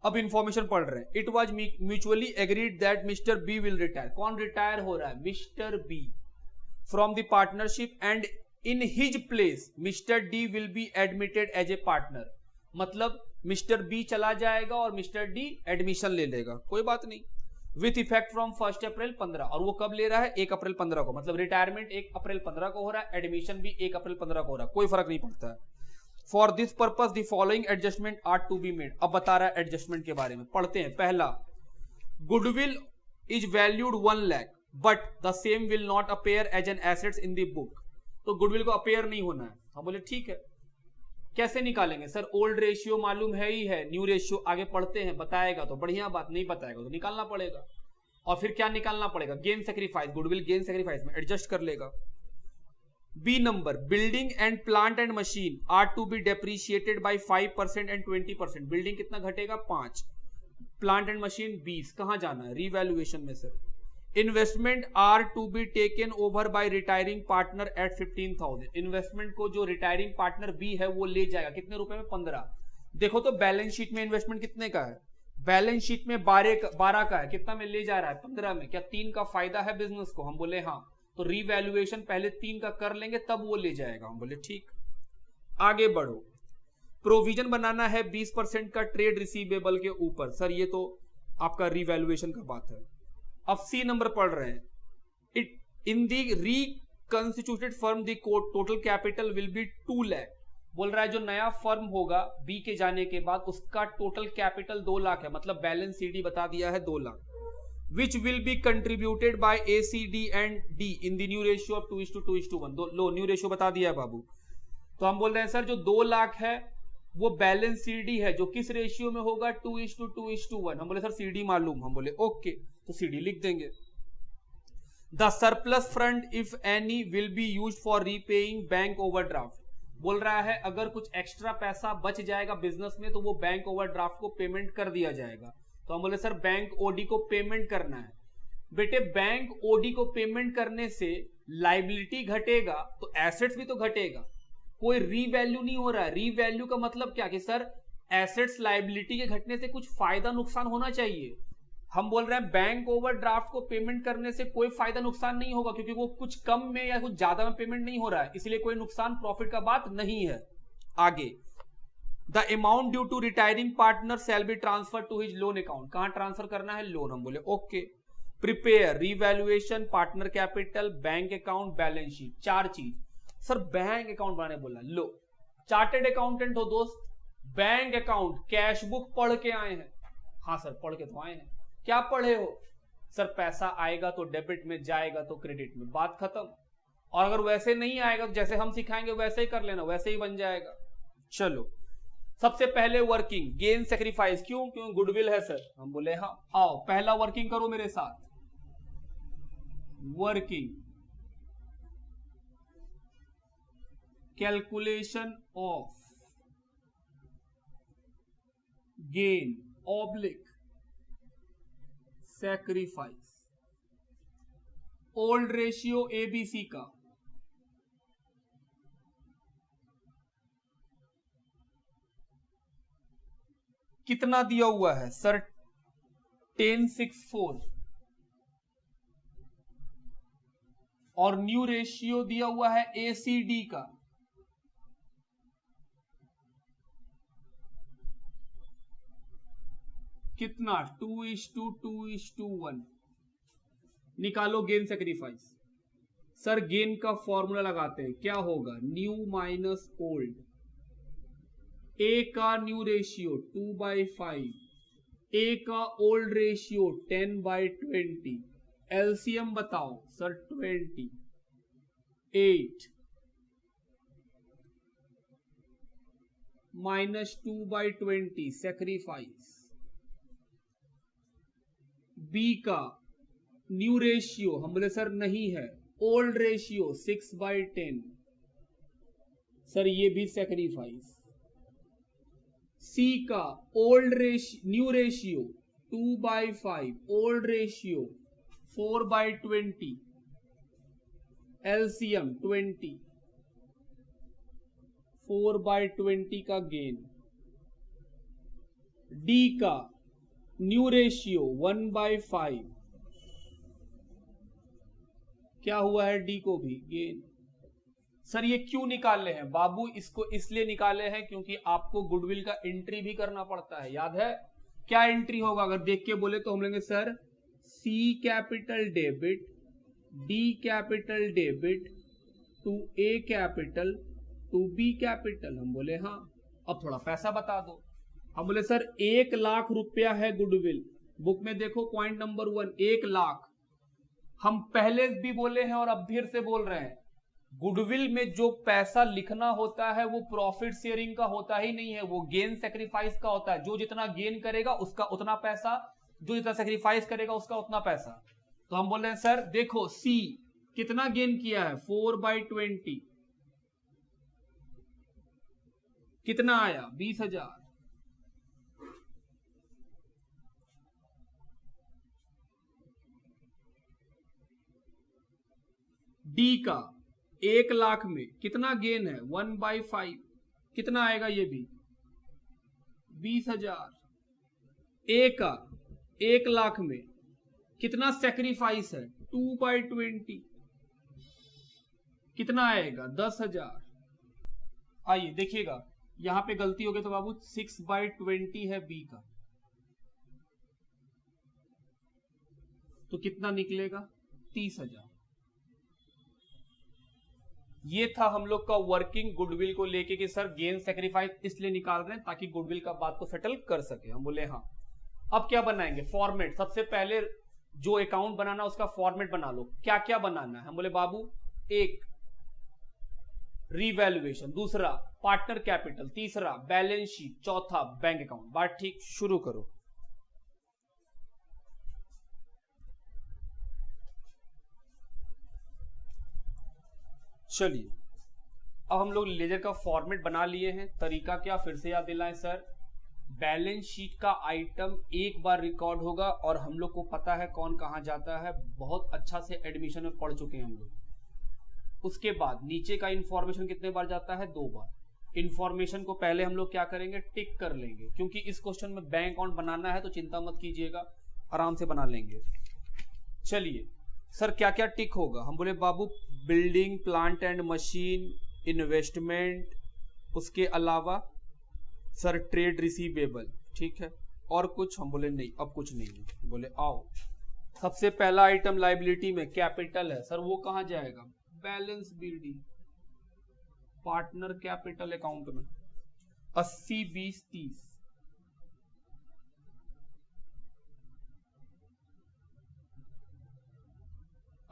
अब इंफॉर्मेशन पढ़ रहे हैं। It was mutually agreed that mister B will retire. कौन रिटायर हो रहा है? Mister B from the partnership and in his place mister D will be admitted as a partner. मतलब मिस्टर बी चला जाएगा और मिस्टर डी एडमिशन ले लेगा, कोई बात नहीं। विथ इफेक्ट फ्रॉम 1 अप्रैल 15। और वो कब ले रहा है? 1 अप्रैल 15 को। मतलब रिटायरमेंट 1 अप्रैल 15 को हो रहा है, एडमिशन भी 1 अप्रैल 15 को हो रहा है, कोई फर्क नहीं पड़ता है। For this purpose the following adjustment are to be made. अब बता रहा है एडजस्टमेंट के बारे में, पढ़ते हैं। पहला, goodwill is valued 1 lakh but the same will not appear as an assets in the book. तो गुडविल को अपेयर नहीं होना है। हम बोले ठीक है, कैसे निकालेंगे? सर ओल्ड रेशियो मालूम है ही है, न्यू रेशियो आगे पढ़ते हैं, बताएगा तो बढ़िया बात, नहीं बताएगा तो निकालना पड़ेगा। और फिर क्या निकालना पड़ेगा? Gain sacrifice, goodwill gain sacrifice में एडजस्ट कर लेगा। B number, building and plant and machine are to be depreciated by 5% and 20%। Building कितना घटेगा? 5, प्लांट एंड मशीन 20। कहां जाना है? रीवैल्यूएशन में sir. Investment are to be taken over by retiring partner at 15,000। Investment को जो रिटायरिंग पार्टनर बी है वो ले जाएगा, कितने रुपए में? 15। देखो तो बैलेंस शीट में इन्वेस्टमेंट कितने का है? बैलेंस शीट में 12 का है, कितना में ले जा रहा है? 15 में। क्या 3 का फायदा है बिजनेस को? हम बोले हाँ। तो रीवैल्यूएशन पहले 3 का कर लेंगे तब वो ले जाएगा। हम बोले ठीक। आगे बढ़ो। प्रोविजन बनाना है 20% का ट्रेड रिसीवेबल के ऊपर। सर ये तो आपका रीवैल्यूएशन का बात है। अब सी नंबर पढ़ रहे हैं। It in the reconstituted firm the total capital will be 2 lakh. बोल रहा है जो नया फर्म होगा बी के जाने के बाद उसका टोटल कैपिटल 2 लाख है। मतलब बैलेंस सीडी बता दिया है 2 lakh. which will be contributed by A, C, D and D in the new ratio of 2:2:1। Low new ratio बता दिया है बाबू। तो हम बोल रहे हैं सर जो 2 लाख है वो बैलेंस सीडी है, जो किस रेशियो में होगा? 2:2:1। हम बोले सर सीडी मालूम। हम बोले ओके, तो सीडी लिख देंगे। The surplus fund if any will be used for repaying bank overdraft. बोल रहा है अगर कुछ एक्स्ट्रा पैसा बच जाएगा बिजनेस में तो वो बैंक ओवरड्राफ्ट को पेमेंट कर दिया जाएगा। तो हम बोले सर बैंक ओडी को पेमेंट करना है। बेटे बैंक ओडी को पेमेंट करने से लाइबिलिटी घटेगा तो एसेट्स भी तो घटेगा, कोई रीवैल्यू नहीं हो रहा है। रीवैल्यू का मतलब क्या कि सर एसेट्स लाइबिलिटी के घटने से कुछ फायदा नुकसान होना चाहिए। हम बोल रहे हैं बैंक ओवरड्राफ्ट को पेमेंट करने से कोई फायदा नुकसान नहीं होगा क्योंकि वो कुछ कम में या कुछ ज्यादा में पेमेंट नहीं हो रहा है, इसलिए कोई नुकसान प्रॉफिट का बात नहीं है। आगे, the amount due to retiring partner shall be transfer to his loan account. कहां ट्रांसफर करना है? लोन। हम बोले okay. Prepare revaluation, partner capital, bank account, balance sheet, चार चीज। सर बैंक अकाउंट बनाने बोला, लो चार्टेड अकाउंटेंट हो दोस्त, बैंक अकाउंट कैश बुक पढ़ के आए हैं? हाँ सर पढ़ के तो आए हैं। क्या पढ़े हो? सर पैसा आएगा तो डेबिट में, जाएगा तो क्रेडिट में, बात खत्म। और अगर वैसे नहीं आएगा तो जैसे हम सिखाएंगे वैसे ही कर लेना, वैसे ही बन जाएगा। चलो सबसे पहले वर्किंग, गेन सेक्रीफाइस, क्यों? गुडविल है सर। हम बोले हाँ। आओ पहला वर्किंग करो मेरे साथ। Working calculation of gain oblique sacrifice, old ratio ABC का कितना दिया हुआ है सर? 1064। और न्यू रेशियो दिया हुआ है एसीडी का कितना? 2:2:1। निकालो गेन सेक्रीफाइस। सर गेन का फॉर्मूला लगाते हैं, क्या होगा? New minus old. ए का न्यू रेशियो 2/5, ए का ओल्ड रेशियो 10/20। एलसीएम बताओ सर 20। 8 minus 2/20 sacrifice. बी का न्यू रेशियो हम बोले सर नहीं है, ओल्ड रेशियो 6/10, सर ये भी सेक्रीफाइस। सी का old ratio new ratio 2/5, old ratio 4/20, LCM 20, 4/20 का गेन। डी का न्यू रेशियो 1/5, क्या हुआ है? डी को भी गेन। सर ये क्यों निकाले हैं बाबू? इसको इसलिए निकाले हैं क्योंकि आपको गुडविल का एंट्री भी करना पड़ता है, याद है? क्या एंट्री होगा? अगर देख के बोले तो हम लेंगे sir C capital debit, D capital debit to A capital to B capital. हम बोले हाँ। अब थोड़ा पैसा बता दो। हम बोले सर 1 लाख रुपया है गुडविल। बुक में देखो पॉइंट नंबर 1, 1 लाख। हम पहले भी बोले हैं और अब फिर से बोल रहे हैं, गुडविल में जो पैसा लिखना होता है वो प्रॉफिट शेयरिंग का होता ही नहीं है, वो गेन सेक्रीफाइस का होता है। जो जितना गेन करेगा उसका उतना पैसा, जो जितना सेक्रीफाइस करेगा उसका उतना पैसा। तो हम बोल रहे हैं सर देखो सी कितना गेन किया है? 4/20, कितना आया? 20,000। डी का 1 लाख में कितना गेन है? 1/5, कितना आएगा? ये भी 20,000। ए का 1 लाख में कितना सेक्रीफाइस है? 2/20, कितना आएगा? 10,000। आइए देखिएगा यहां पे गलती हो गई तो बाबू 6/20 है बी का, तो कितना निकलेगा? 30,000। ये था हम लोग का वर्किंग गुडविल को लेके कि सर गेन सेक्रीफाइस इसलिए निकाल रहे हैं ताकि गुडविल का बात को सेटल कर सके। हम बोले हाँ। अब क्या बनाएंगे? फॉर्मेट। सबसे पहले जो अकाउंट बनाना उसका फॉर्मेट बना लो। क्या क्या बनाना है? हम बोले बाबू, एक रीवैल्यूएशन, दूसरा पार्टनर कैपिटल, तीसरा बैलेंस शीट, चौथा बैंक अकाउंट। बात ठीक? शुरू करो। चलिए अब हम लोग लेजर का फॉर्मेट बना लिए हैं। तरीका क्या, फिर से याद दिलाएं सर। बैलेंस शीट का आइटम एक बार रिकॉर्ड होगा और हम लोग को पता है कौन कहां जाता है, बहुत अच्छा से एडमिशन में पढ़ चुके हैं हम लोग। उसके बाद नीचे का इंफॉर्मेशन कितने बार जाता है, 2 बार। इंफॉर्मेशन को पहले हम लोग क्या करेंगे, टिक कर लेंगे, क्योंकि इस क्वेश्चन में बैंक अकाउंट बनाना है, तो चिंता मत कीजिएगा, आराम से बना लेंगे। चलिए सर क्या क्या टिक होगा, हम बोले बाबू building, plant and machine, investment, उसके अलावा सर ट्रेड रिसीवेबल, ठीक है, और कुछ, हम बोले नहीं अब कुछ नहीं है। बोले आओ, सबसे पहला आइटम लाइबिलिटी में कैपिटल है सर, वो कहां जाएगा, balance BD, partner capital account में 80 20 30।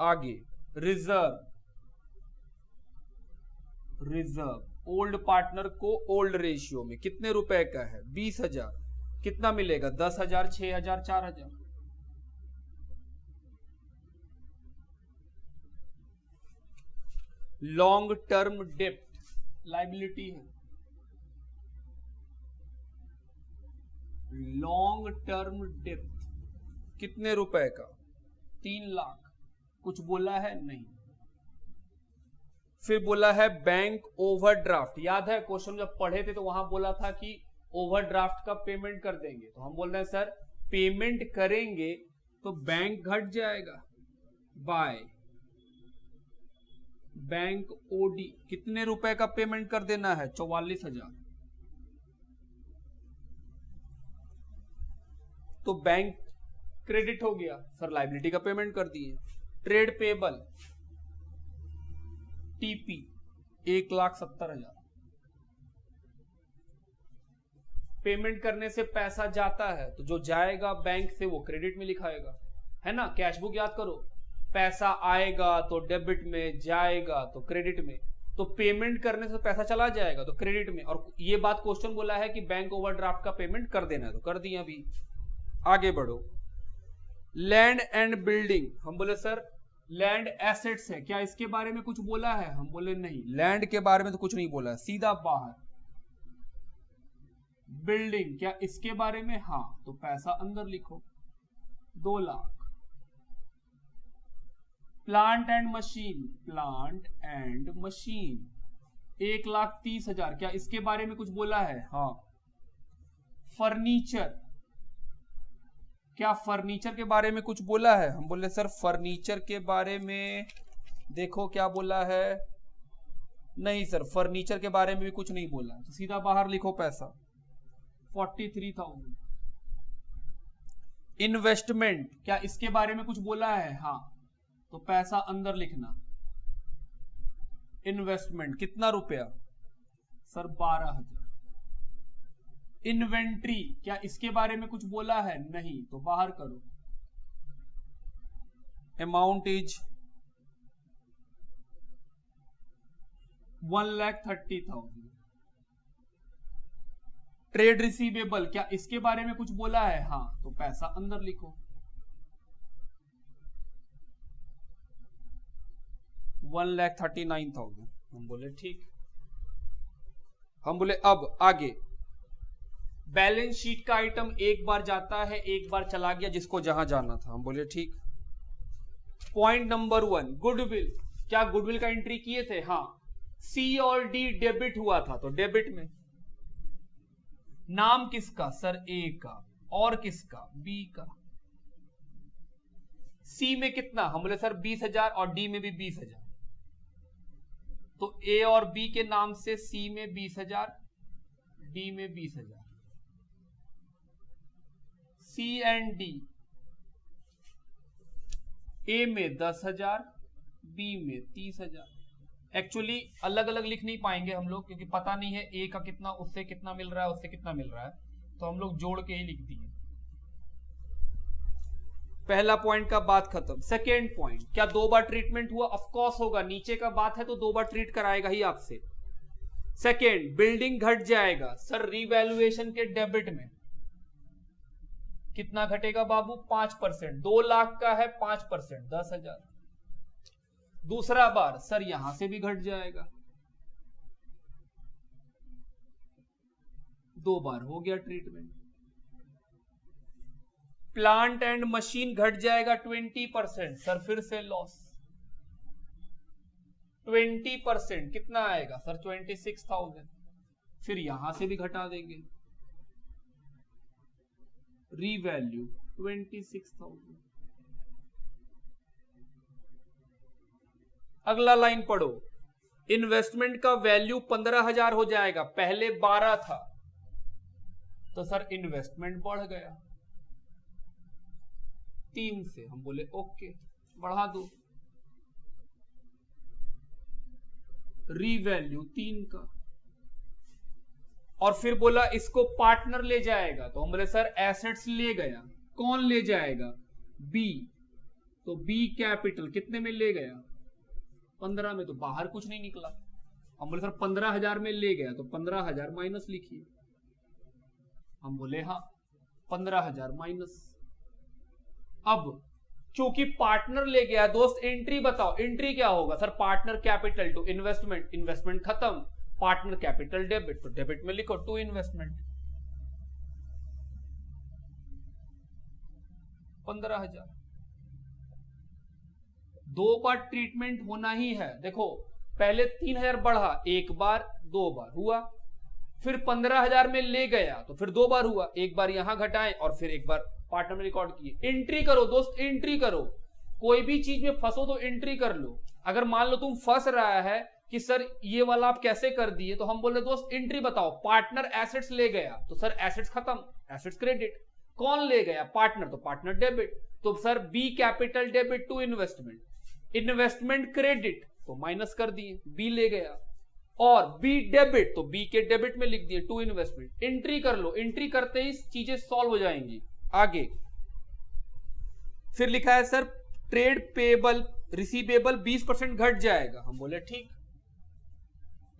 आगे रिजर्व, ओल्ड पार्टनर को ओल्ड रेशियो में कितने रुपए का है, 20,000, कितना मिलेगा, 10,000, 6,000, 4,000। लॉन्ग टर्म डेप्ट लाइबिलिटी है, लॉन्ग टर्म डेप्ट कितने रुपए का, 3 लाख। कुछ बोला है नहीं। फिर बोला है बैंक ओवरड्राफ्ट, याद है क्वेश्चन जब पढ़े थे तो वहां बोला था कि ओवरड्राफ्ट का पेमेंट कर देंगे, तो हम बोल रहे हैं सर पेमेंट करेंगे तो बैंक घट जाएगा, बाय बैंक ओडी, कितने रुपए का पेमेंट कर देना है, 44,000। तो बैंक क्रेडिट हो गया सर, लाइबिलिटी का पेमेंट कर दिए। ट्रेड पेबल टीपी 1,70,000, पेमेंट करने से पैसा जाता है तो जो जाएगा बैंक से वो क्रेडिट में लिखाएगा, है ना। कैशबुक याद करो, पैसा आएगा तो डेबिट में, जाएगा तो क्रेडिट में, तो पेमेंट करने से पैसा चला जाएगा तो क्रेडिट में। और ये बात क्वेश्चन बोला है कि बैंक ओवरड्राफ्ट का पेमेंट कर देना है, तो कर दिया। अभी आगे बढ़ो, लैंड एंड बिल्डिंग, हम बोले सर लैंड एसेट्स है, क्या इसके बारे में कुछ बोला है, हम बोले नहीं, लैंड के बारे में तो कुछ नहीं बोला है, सीधा बाहर। बिल्डिंग क्या इसके बारे में, हाँ, तो पैसा अंदर लिखो, 2 lakh. Plant and machine, plant and machine 1,30,000, क्या इसके बारे में कुछ बोला है, हाँ। फर्नीचर, क्या फर्नीचर के बारे में कुछ बोला है, हम बोले सर फर्नीचर के बारे में देखो क्या बोला है, नहीं सर फर्नीचर के बारे में भी कुछ नहीं बोला, तो सीधा बाहर लिखो पैसा, 43,000। इन्वेस्टमेंट, क्या इसके बारे में कुछ बोला है, हाँ, तो पैसा अंदर लिखना। इन्वेस्टमेंट कितना रुपया, सर 12,000। इन्वेंट्री, क्या इसके बारे में कुछ बोला है, नहीं, तो बाहर करो। Amount is 1,30,000। ट्रेड रिसीवेबल, क्या इसके बारे में कुछ बोला है, हाँ, तो पैसा अंदर लिखो, 1,39,000। हम बोले ठीक। हम बोले अब आगे, बैलेंस शीट का आइटम एक बार जाता है, एक बार चला गया, जिसको जहां जाना था। हम बोले ठीक। पॉइंट नंबर 1, गुडविल, क्या गुडविल का एंट्री किए थे, हाँ। सी और डी डेबिट हुआ था, तो डेबिट में। नाम किसका, सर ए का, और किसका, बी का। सी में कितना, हम बोले सर 20,000, और डी में भी 20,000, तो ए और बी के नाम से सी में 20,000, डी में 20,000। सी एंड डी, ए में 10,000, बी में 30,000। एक्चुअली अलग अलग लिख नहीं पाएंगे हम लोग, क्योंकि पता नहीं है ए का कितना, उससे कितना मिल रहा है, उससे कितना मिल रहा है, तो हम लोग जोड़ के ही लिख दिए। पहला पॉइंट का बात खत्म। सेकेंड पॉइंट, क्या 2 बार ट्रीटमेंट हुआ, ऑफकोर्स होगा, नीचे का बात है तो 2 बार ट्रीट कराएगा ही आपसे। सेकेंड, बिल्डिंग घट जाएगा, सर रिवैल्यूएशन के डेबिट में कितना घटेगा बाबू, 5%, 2 लाख का है, 5%, 10,000। दूसरा बार सर यहां से भी घट जाएगा, 2 बार हो गया ट्रीटमेंट। प्लांट एंड मशीन घट जाएगा 20%, सर फिर से लॉस 20%, कितना आएगा सर 26,000। फिर यहां से भी घटा देंगे, रीवैल्यू 26,000। अगला लाइन पढ़ो, इन्वेस्टमेंट का वैल्यू 15,000 हो जाएगा, पहले 12 था, तो सर इन्वेस्टमेंट बढ़ गया 3 से। हम बोले ओके बढ़ा दो, रीवैल्यू 3 का। और फिर बोला इसको पार्टनर ले जाएगा, तो हम बोले सर एसेट्स ले गया, कौन ले जाएगा, बी, तो बी कैपिटल कितने में ले गया 15 में, तो बाहर कुछ नहीं निकला। हम बोले सर 15,000 में ले गया, तो 15,000 माइनस लिखिए। हम बोले हाँ 15,000 माइनस। अब क्योंकि पार्टनर ले गया दोस्त, एंट्री बताओ, एंट्री क्या होगा sir, partner capital to investment, investment खत्म, पार्टनर कैपिटल डेबिट, तो डेबिट में लिखो टू इन्वेस्टमेंट 15,000। 2 बार ट्रीटमेंट होना ही है। देखो पहले 3,000 बढ़ा, एक बार 2 बार हुआ, फिर 15,000 में ले गया, तो फिर 2 बार हुआ, एक बार यहां घटाएं और फिर एक बार पार्टनर में रिकॉर्ड किए। एंट्री करो दोस्त, एंट्री करो, कोई भी चीज में फंसो तो एंट्री कर लो। अगर मान लो तुम फंस रहा है कि सर ये वाला आप कैसे कर दिए, तो हम बोले दोस्त एंट्री बताओ, पार्टनर एसेट्स ले गया, तो सर एसेट्स खत्म, एसेट्स क्रेडिट, कौन ले गया पार्टनर, तो पार्टनर डेबिट, तो sir B capital debit to investment, investment credit तो माइनस कर दिए, बी ले गया, और बी डेबिट तो बी के डेबिट में लिख दिए टू इन्वेस्टमेंट। एंट्री कर लो, एंट्री करते ही चीजें सॉल्व हो जाएंगी। आगे फिर लिखा है सर ट्रेड पेबल रिसीवेबल 20% घट जाएगा। हम बोले ठीक,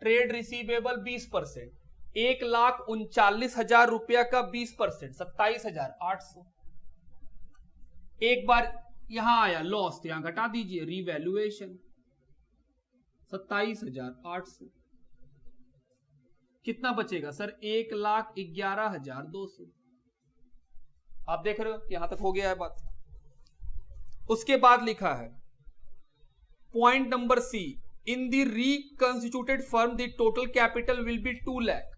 ट्रेड रिसीवेबल 20%, 1,39,000 रुपया का 20%, 27,800। एक बार यहां आया लॉस, तो यहां घटा दीजिए, रीवैल्यूएशन 27,800। कितना बचेगा सर 1,11,200। आप देख रहे हो यहां तक हो गया है बात। उसके बाद लिखा है point number C, in the reconstituted firm the total capital will be 2 lakh.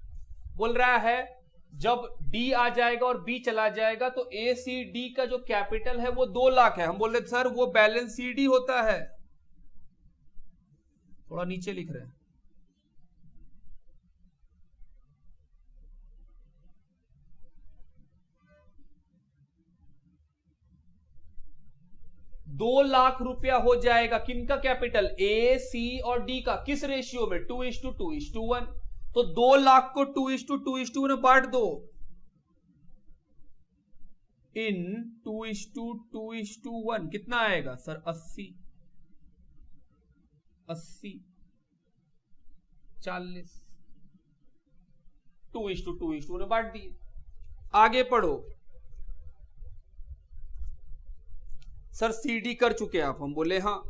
बोल रहा है जब डी आ जाएगा और बी चला जाएगा तो ए सी डी का जो कैपिटल है वो 2 लाख है। हम बोल रहे सर वो बैलेंस सी डी होता है, थोड़ा नीचे लिख रहे हैं, ₹2 लाख हो जाएगा। किनका कैपिटल, ए सी और डी का, किस रेशियो में, 2:2:1। तो 2 लाख को 2:2:2 में बांट दो, इन 2:2:1 कितना आएगा सर 80, 40, 2:2:2 में बांट दिए। आगे पढ़ो सर सीडी कर चुके आप, हम बोले हाँ।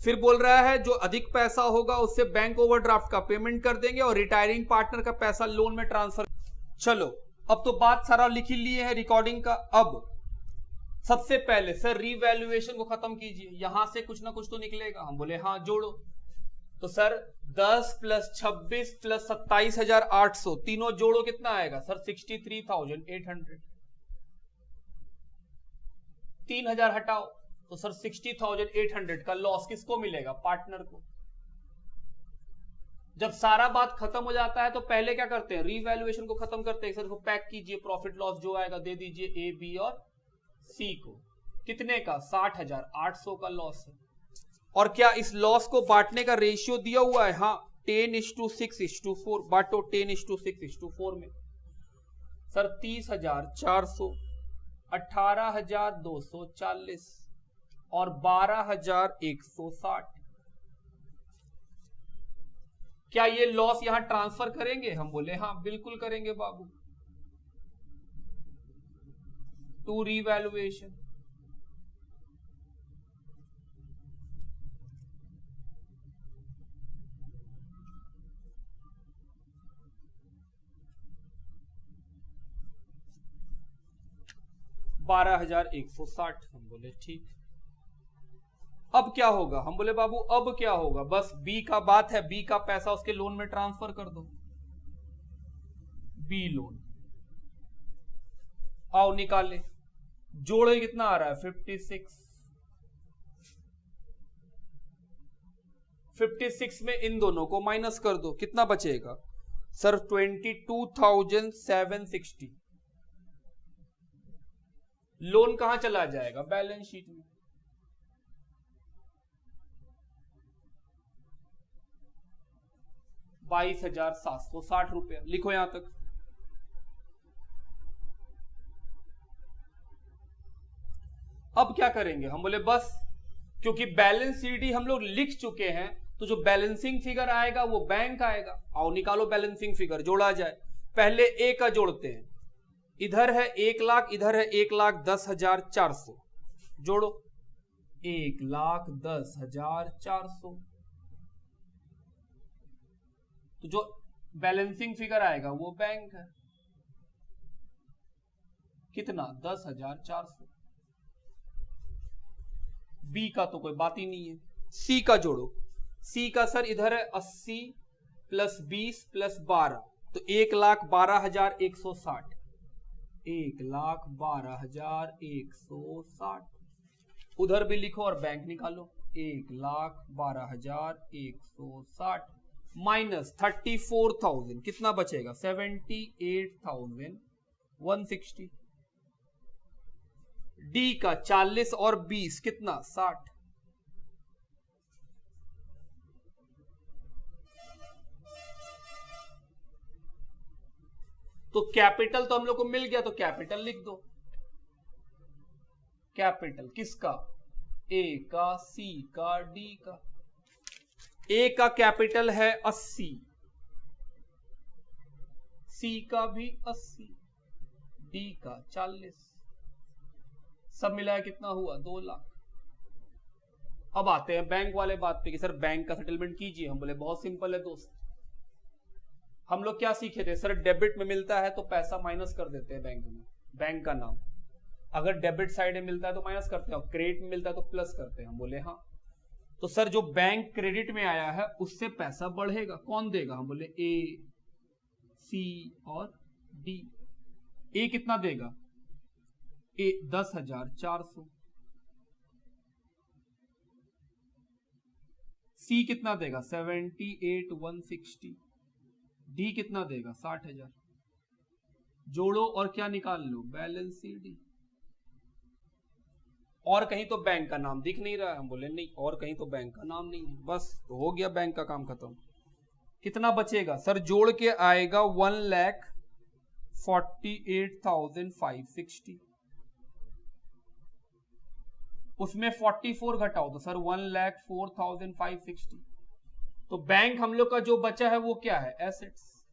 फिर बोल रहा है जो अधिक पैसा होगा उससे बैंक ओवरड्राफ्ट का पेमेंट कर देंगे और रिटायरिंग पार्टनर का पैसा लोन में ट्रांसफर। चलो अब तो बात सारा लिख ही लिए है रिकॉर्डिंग का। अब सबसे पहले सर रीवैल्यूएशन को खत्म कीजिए, यहां से कुछ ना कुछ तो निकलेगा। हम बोले हाँ जोड़ो, तो सर 10 + 26 + 27,800 तीनों जोड़ो, कितना आएगा सर 63,800। 3,000 हटाओ तो सर 60,800 का लॉस किसको मिलेगा, पार्टनर को। जब सारा बात खत्म हो जाता है तो पहले क्या करते हैं, रीवैल्यूएशन को खत्म करते हैं। सर को पैक कीजिए, प्रॉफिट लॉस जो आएगा दे दीजिए ए बी और सी को। कितने का, 60,800 का लॉस है। और क्या इस लॉस को बांटने का रेशियो दिया हुआ है, हाँ 10:6:4 बांटो, 10:6:4 में। सर 30,400, 18,240 और 12,160। क्या ये लॉस यहां ट्रांसफर करेंगे, हम बोले हाँ बिल्कुल करेंगे बाबू, टू रीवैल्यूएशन। 12,160। हम बोले ठीक। अब क्या होगा? हम बोले बाबू अब क्या होगा, बस बी का बात है, बी का पैसा उसके लोन में ट्रांसफर कर दो। बी लोन आओ निकाले, जोड़े कितना आ रहा है 56। 56 में इन दोनों को माइनस कर दो, कितना बचेगा सर? 22,760। लोन कहां चला जाएगा? बैलेंस शीट में। ₹22,760 लिखो यहां तक। अब क्या करेंगे? हम बोले बस क्योंकि बैलेंस शीट ही हम लोग लिख चुके हैं, तो जो बैलेंसिंग फिगर आएगा वो बैंक आएगा। आओ निकालो बैलेंसिंग फिगर, जोड़ा जाए। पहले ए का जोड़ते हैं, इधर है 1 लाख, इधर है 1,10,400, जोड़ो 1,10,400। तो जो बैलेंसिंग फिगर आएगा वो बैंक है, कितना? 10,400। बी का तो कोई बात ही नहीं है। सी का जोड़ो, सी का सर इधर है 80 + 20 + 12, तो 1,12,160। 1,12,160 उधर भी लिखो और बैंक निकालो। 1,12,160 माइनस 34,000 कितना बचेगा? 78,160। डी का 40 और 20 कितना? 60। तो कैपिटल तो हम लोग को मिल गया, तो कैपिटल लिख दो। कैपिटल किसका? ए का, सी का, डी का। ए का कैपिटल है 80, सी का भी 80, डी का 40, सब मिलाया कितना हुआ? 2 लाख। अब आते हैं बैंक वाले बात पे कि सर बैंक का सेटलमेंट कीजिए। हम बोले बहुत सिंपल है दोस्त, हम लोग क्या सीखे थे सर? डेबिट में मिलता है तो पैसा माइनस कर देते हैं बैंक में, बैंक का नाम। अगर डेबिट साइड में मिलता है तो माइनस करते हैं, और क्रेडिट में मिलता है तो प्लस करते हैं। हम बोले हाँ। तो सर जो बैंक क्रेडिट में आया है उससे पैसा बढ़ेगा, कौन देगा? हम बोले ए, सी और डी। ए कितना देगा? ए 10,400। सी कितना देगा? 78,160। डी कितना देगा? 60,000। जोड़ो और क्या निकाल लो? Balance sheet. और कहीं तो बैंक का नाम दिख नहीं रहा है। हम बोले नहीं, और कहीं तो बैंक का नाम नहीं है। बस तो हो गया बैंक का काम खत्म। कितना बचेगा सर? जोड़ के आएगा 1,48,560। उसमें 44 घटाओ तो सर 1,04,560। तो बैंक हम लोग का जो बचा है वो क्या है? एसेट्स।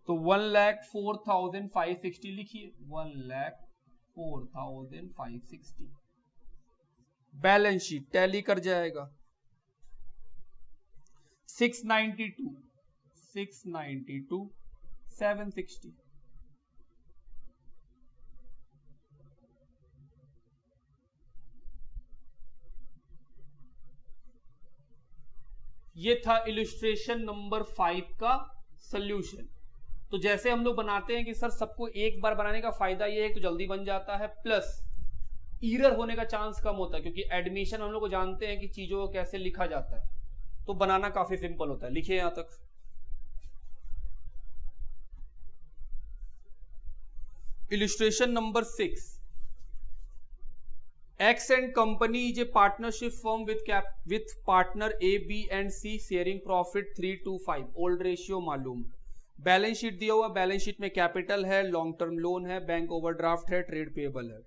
तो 1,04,560 लिखिए, 1,04,560। बैलेंस शीट टैली कर जाएगा। 692,760। ये था इलस्ट्रेशन नंबर 5 का सॉल्यूशन। तो जैसे हम लोग बनाते हैं कि सर सबको एक बार बनाने का फायदा ये है तो जल्दी बन जाता है, प्लस एरर होने का चांस कम होता है, क्योंकि एडमिशन हम लोग को जानते हैं कि चीजों को कैसे लिखा जाता है, तो बनाना काफी सिंपल होता है। लिखिए यहां तक। Illustration number 6। X and company is a partnership firm with partner A, B and C sharing profit 3:5। Old ratio मालूम। बैलेंस शीट दिया हुआ, बैलेंस शीट में कैपिटल है, लॉन्ग टर्म लोन है, बैंक ओवरड्राफ्ट है, ट्रेड पेएबल है।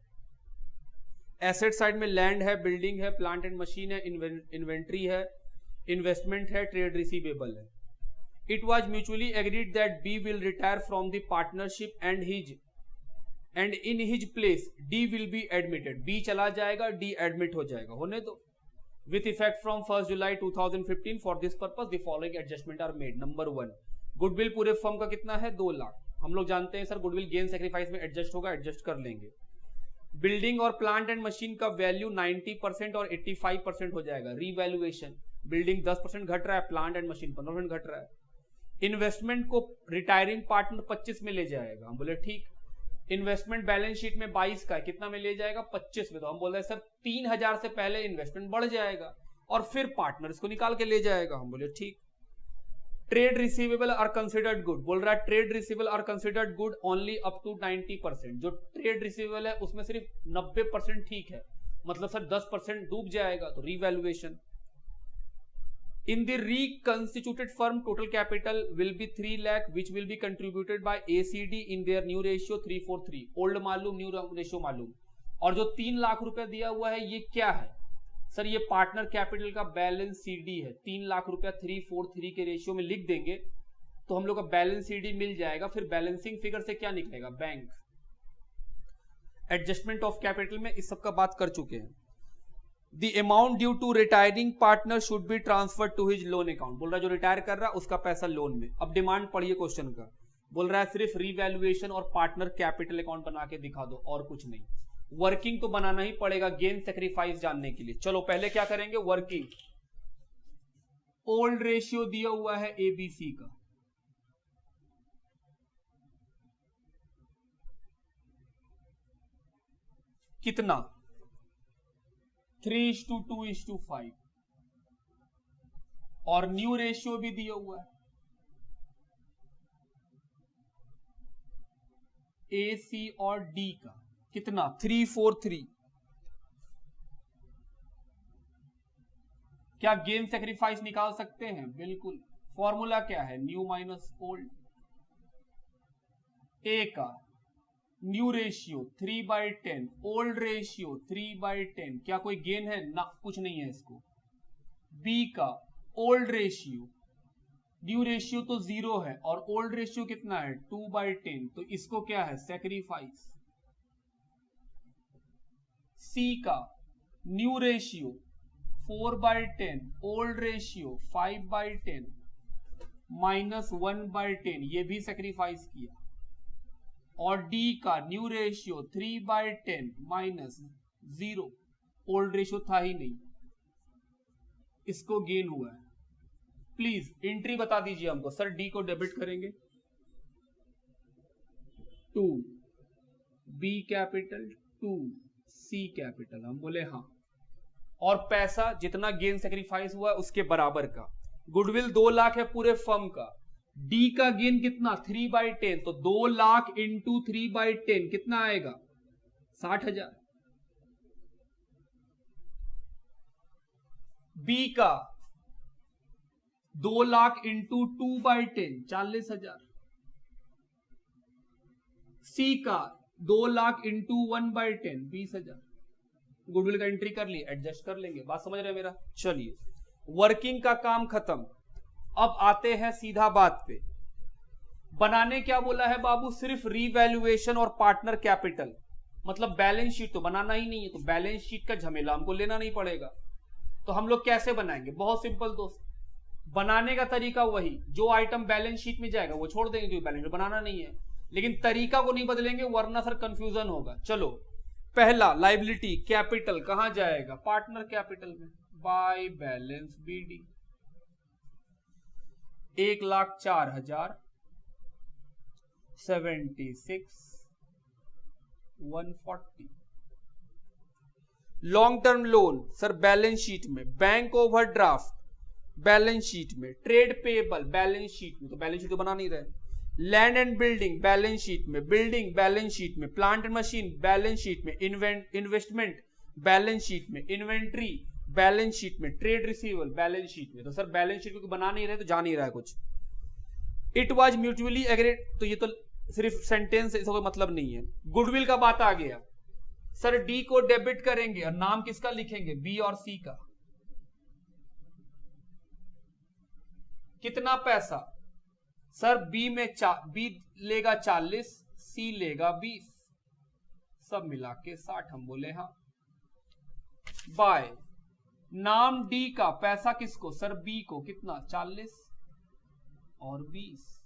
Asset side में land है, बिल्डिंग है, प्लांट एंड मशीन है, इन्वेंट्री है, इन्वेस्टमेंट है, ट्रेड रिसीवेबल है। It was mutually agreed that B will retire from the partnership and in his place D will be admitted. B चला जाएगा, D admit हो जाएगा, होने दो। With effect from 1 July 2015 for this purpose the following adjustment are made. Number 1, goodwill पूरे firm का कितना है? 2 लाख। हम लोग जानते हैं सर गुडविल गेन सेक्रीफाइस में एडजस्ट होगा, एडजस्ट कर लेंगे। बिल्डिंग और प्लांट एंड मशीन का वैल्यू 90% और 85% हो जाएगा, रीवैल्यूएशन। बिल्डिंग 10% घट रहा है, प्लांट एंड मशीन 15% घट रहा है। इन्वेस्टमेंट को रिटायरिंग पार्टनर 25 में ले जाएगा, हम बोले ठीक। इन्वेस्टमेंट बैलेंस शीट में 22 का है, कितना में ले जाएगा 25 में, तो हम बोल रहे हैं सर 3000 से पहले इन्वेस्टमेंट बढ़ जाएगा और फिर पार्टनर इसको निकाल के ले जाएगा, हम बोले ठीक। Trade receivable are considered good, बोल रहा है trade receivable are considered good only up to 90%। जो ट्रेड रिसीवेबल है उसमें सिर्फ 90% ठीक है, मतलब सर 10% डूब जाएगा, तो revaluation. In the reconstituted firm, total capital will be 3 lakh, which will be contributed by ACD in their new ratio 343. Old मालूम, new ratio मालूम। और जो 3 लाख रुपए दिया हुआ है ये क्या है सर? ये पार्टनर कैपिटल का बैलेंस सीडी है। 3 लाख रुपया 343 के रेशियो में लिख देंगे तो हम लोग का बैलेंस सीडी मिल जाएगा। फिर बैलेंसिंग फिगर से क्या निकलेगा? बैंक। एडजस्टमेंट ऑफ कैपिटल में इस सब का बात कर चुके हैं। The amount due to retiring partner should be transferred to his loan account। बोल रहा है जो रिटायर कर रहा है उसका पैसा लोन में। अब डिमांड पढ़िए क्वेश्चन का, बोल रहा है सिर्फ रीवैल्यूएशन और पार्टनर कैपिटल अकाउंट बना के दिखा दो और कुछ नहीं। वर्किंग तो बनाना ही पड़ेगा गेन सेक्रीफाइस जानने के लिए। चलो पहले क्या करेंगे, वर्किंग। ओल्ड रेशियो दिया हुआ है एबीसी का, कितना? 3:2:5 और न्यू रेशियो भी दिया हुआ है ए, सी और डी का, कितना? 3:4:3। क्या गेन सेक्रीफाइस निकाल सकते हैं? बिल्कुल। फॉर्मूला क्या है? New minus old. ए का न्यू रेशियो 3/10, ओल्ड रेशियो 3/10, क्या कोई गेन है? ना, कुछ नहीं है इसको। बी का ओल्ड रेशियो, न्यू रेशियो तो 0 है और ओल्ड रेशियो कितना है? 2/10, तो इसको क्या है? सेक्रीफाइस। सी का new ratio 4/10, old ratio 5/10 minus 1/10, ये भी सेक्रीफाइस किया। और डी का new ratio 3/10 minus 0, old ratio था ही नहीं, इसको गेन हुआ है। प्लीज एंट्री बता दीजिए हमको। सर डी को डेबिट करेंगे 2 बी कैपिटल 2 सी कैपिटल, हम बोले हाँ। और पैसा जितना गेन सेक्रीफाइस हुआ उसके बराबर का। गुडविल 2 लाख है पूरे फर्म का। डी का गेन कितना? 3/10, तो 2 लाख इंटू 3/10 कितना आएगा? 60,000। बी का 2 लाख इंटू 2/10 40,000। सी का 2 लाख इंटू 1/10 20,000। गुडविल का एंट्री कर ली, एडजस्ट कर लेंगे। बात समझ रहे मेरा? चलिए वर्किंग का काम खत्म। अब आते हैं सीधा बात पे। बनाने क्या बोला है बाबू? सिर्फ रीवैल्यूएशन और पार्टनर कैपिटल, मतलब बैलेंस शीट तो बनाना ही नहीं है, तो बैलेंस शीट का झमेला हमको लेना नहीं पड़ेगा। तो हम लोग कैसे बनाएंगे? बहुत सिंपल दोस्त, बनाने का तरीका वही, जो आइटम बैलेंस शीट में जाएगा वो छोड़ देंगे क्योंकि बैलेंस शीट बनाना नहीं है, लेकिन तरीका को नहीं बदलेंगे वरना सर कंफ्यूजन होगा। चलो पहला लाइबिलिटी कैपिटल कहां जाएगा? पार्टनर कैपिटल में, by balance BD 1,04,000 76,140। Long term loan sir balance sheet में, बैंक ओवरड्राफ्ट बैलेंस शीट में, ट्रेड पेएबल बैलेंस शीट में, तो बैलेंस शीट तो बना नहीं रहे। Land and building balance sheet में, बिल्डिंग बैलेंस शीट में, plant and machine balance sheet में, इन्वेस्टमेंट बैलेंस शीट में, इन्वेंट्री बैलेंस शीट में, ट्रेड रिसीवेबल बैलेंस शीट में। तो सर बैलेंस शीट को बना नहीं रहे तो जा नहीं रहा है कुछ। इट वाज म्यूचुअली एग्रीड, तो ये तो सिर्फ सेंटेंस, इसका कोई मतलब नहीं है। गुडविल का बात आ गया। सर डी को डेबिट करेंगे और नाम किसका लिखेंगे? बी और सी का। कितना पैसा? सर बी में बी लेगा 40, सी लेगा 20, सब मिला के 60, हम बोले हाँ। बाय नाम डी का पैसा किसको? सर बी को, कितना? 40 और 20,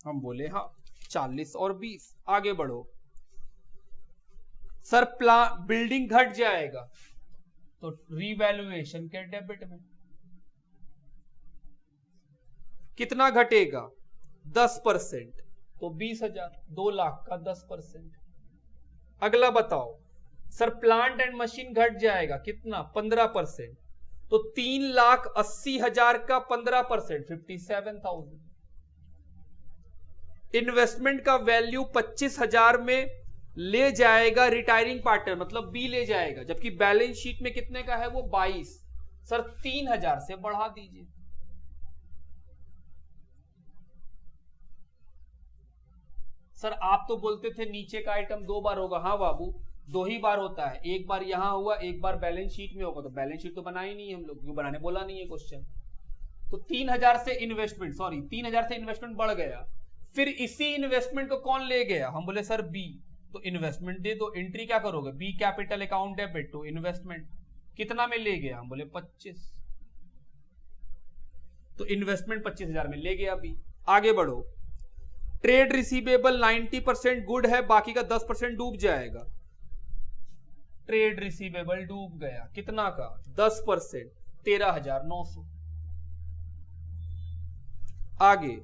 हम बोले हाँ 40 और 20। आगे बढ़ो। सर बिल्डिंग घट जाएगा तो रीवैल्यूएशन के डेबिट में कितना घटेगा 10%, तो 20,000, 2 लाख का 10%। अगला बताओ सर प्लांट एंड मशीन घट जाएगा कितना 15%, तो 3,80,000 का 15% 57,000। इन्वेस्टमेंट का वैल्यू 25,000 में ले जाएगा रिटायरिंग पार्टनर, मतलब बी ले जाएगा, जबकि बैलेंस शीट में कितने का है वो 22। सर 3,000 से बढ़ा दीजिए। सर आप तो बोलते थे नीचे का आइटम 2 बार होगा। हाँ बाबू 2 ही बार होता है, एक बार यहां हुआ, एक बार बैलेंस शीट में होगा। तो बैलेंस शीट तो बनाई नहीं है हम लोग, क्यों बनाने बोला नहीं है क्वेश्चन। तो 3,000 से इन्वेस्टमेंट, सॉरी 3,000 से इन्वेस्टमेंट बढ़ गया, फिर इसी इन्वेस्टमेंट को कौन ले गया, हम बोले सर बी। तो इन्वेस्टमेंट दे दो, एंट्री क्या करोगे, B capital account debit to investment, कितना में ले गया, हम बोले 25। तो इन्वेस्टमेंट 25,000 में ले गया बी। आगे बढ़ो, ट्रेड रिसीवेबल 90% गुड है, बाकी का 10% डूब जाएगा। ट्रेड रिसीवेबल डूब गया, कितना का 10%, 13,900। आगे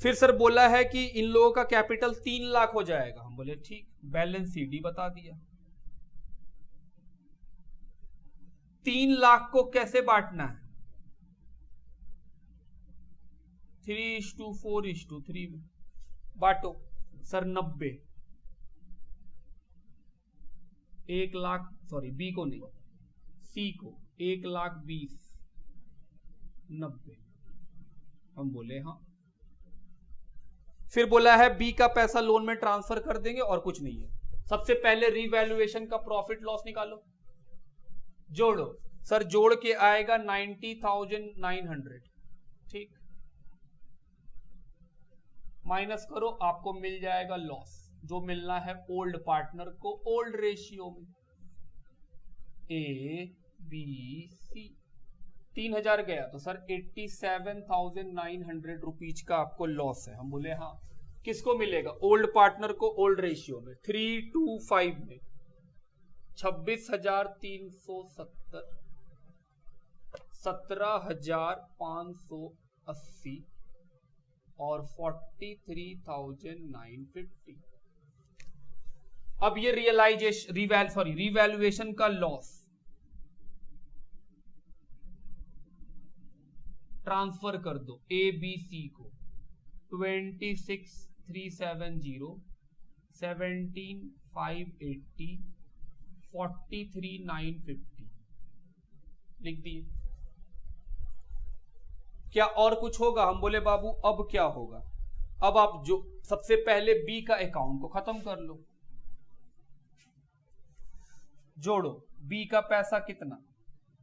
फिर सर बोला है कि इन लोगों का कैपिटल 3 लाख हो जाएगा, हम बोले ठीक, बैलेंस सीडी बता दिया। 3 लाख को कैसे बांटना है, 3:4:3 में बांटो। सर 90, 1 लाख, सॉरी बी को नहीं, सी को 1,20,000, 90, हम बोले हाँ। फिर बोला है बी का पैसा लोन में ट्रांसफर कर देंगे और कुछ नहीं है। सबसे पहले रीवैल्यूएशन का प्रॉफिट लॉस निकालो, जोड़ो। सर जोड़ के आएगा 90,900, ठीक, माइनस करो, आपको मिल जाएगा लॉस, जो मिलना है ओल्ड पार्टनर को ओल्ड रेशियो में, ए बी सी। 3,000 गया तो सर 87,900 रुपीज का आपको लॉस है, हम बोले हाँ। किसको मिलेगा, ओल्ड पार्टनर को ओल्ड रेशियो में, 3:5 में 26,370, 17,580 और 43,950। अब ये रिवैल्यूएशन का लॉस ट्रांसफर कर दो ए बी सी को, 26,370, 17,580, 43,950 लिख दिए। क्या और कुछ होगा, हम बोले बाबू अब क्या होगा, अब आप जो सबसे पहले बी का अकाउंट को खत्म कर लो, जोड़ो। बी का पैसा कितना,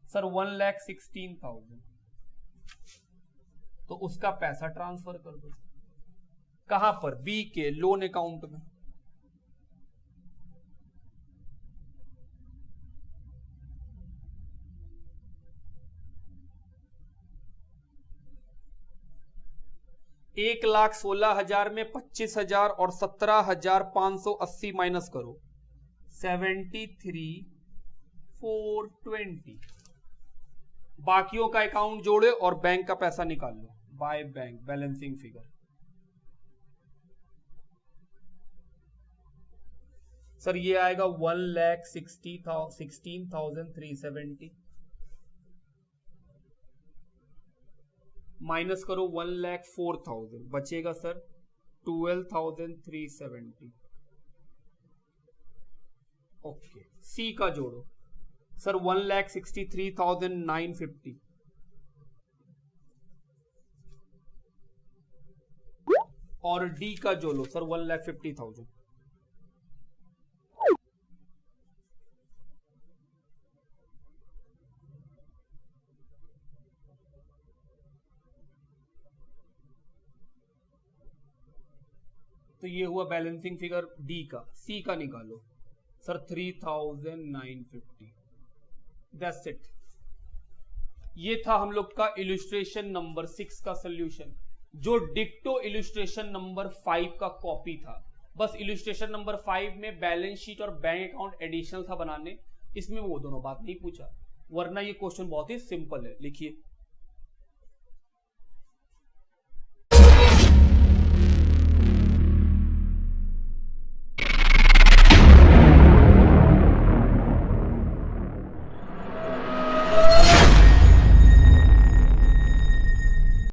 सर 1,16,000, तो उसका पैसा ट्रांसफर कर दो, कहां पर, बी के लोन अकाउंट में। एक 1,16,000 में 25,000 और 17,580 माइनस करो, 73,420। बाकियों का अकाउंट जोड़े और बैंक का पैसा निकाल लो, by bank balancing figure. Sir ये आएगा 1,16,370, माइनस करो 1,04,000, बचेगा सर 12,370। ओके, सी का जोड़ो सर 1,63,950, और डी का जोड़ो सर 1,50,000। तो ये हुआ बैलेंसिंग फिगर डी का। सी का निकालो सर 3,950। That's it. ये था हम लोग का इलस्ट्रेशन नंबर 6 का सॉल्यूशन, जो डिक्टो इलस्ट्रेशन नंबर 5 का कॉपी था। बस इलिस्ट्रेशन नंबर 5 में बैलेंस शीट और बैंक अकाउंट एडिशन था बनाने, इसमें वो दोनों बात नहीं पूछा, वरना ये क्वेश्चन बहुत ही सिंपल है। लिखिए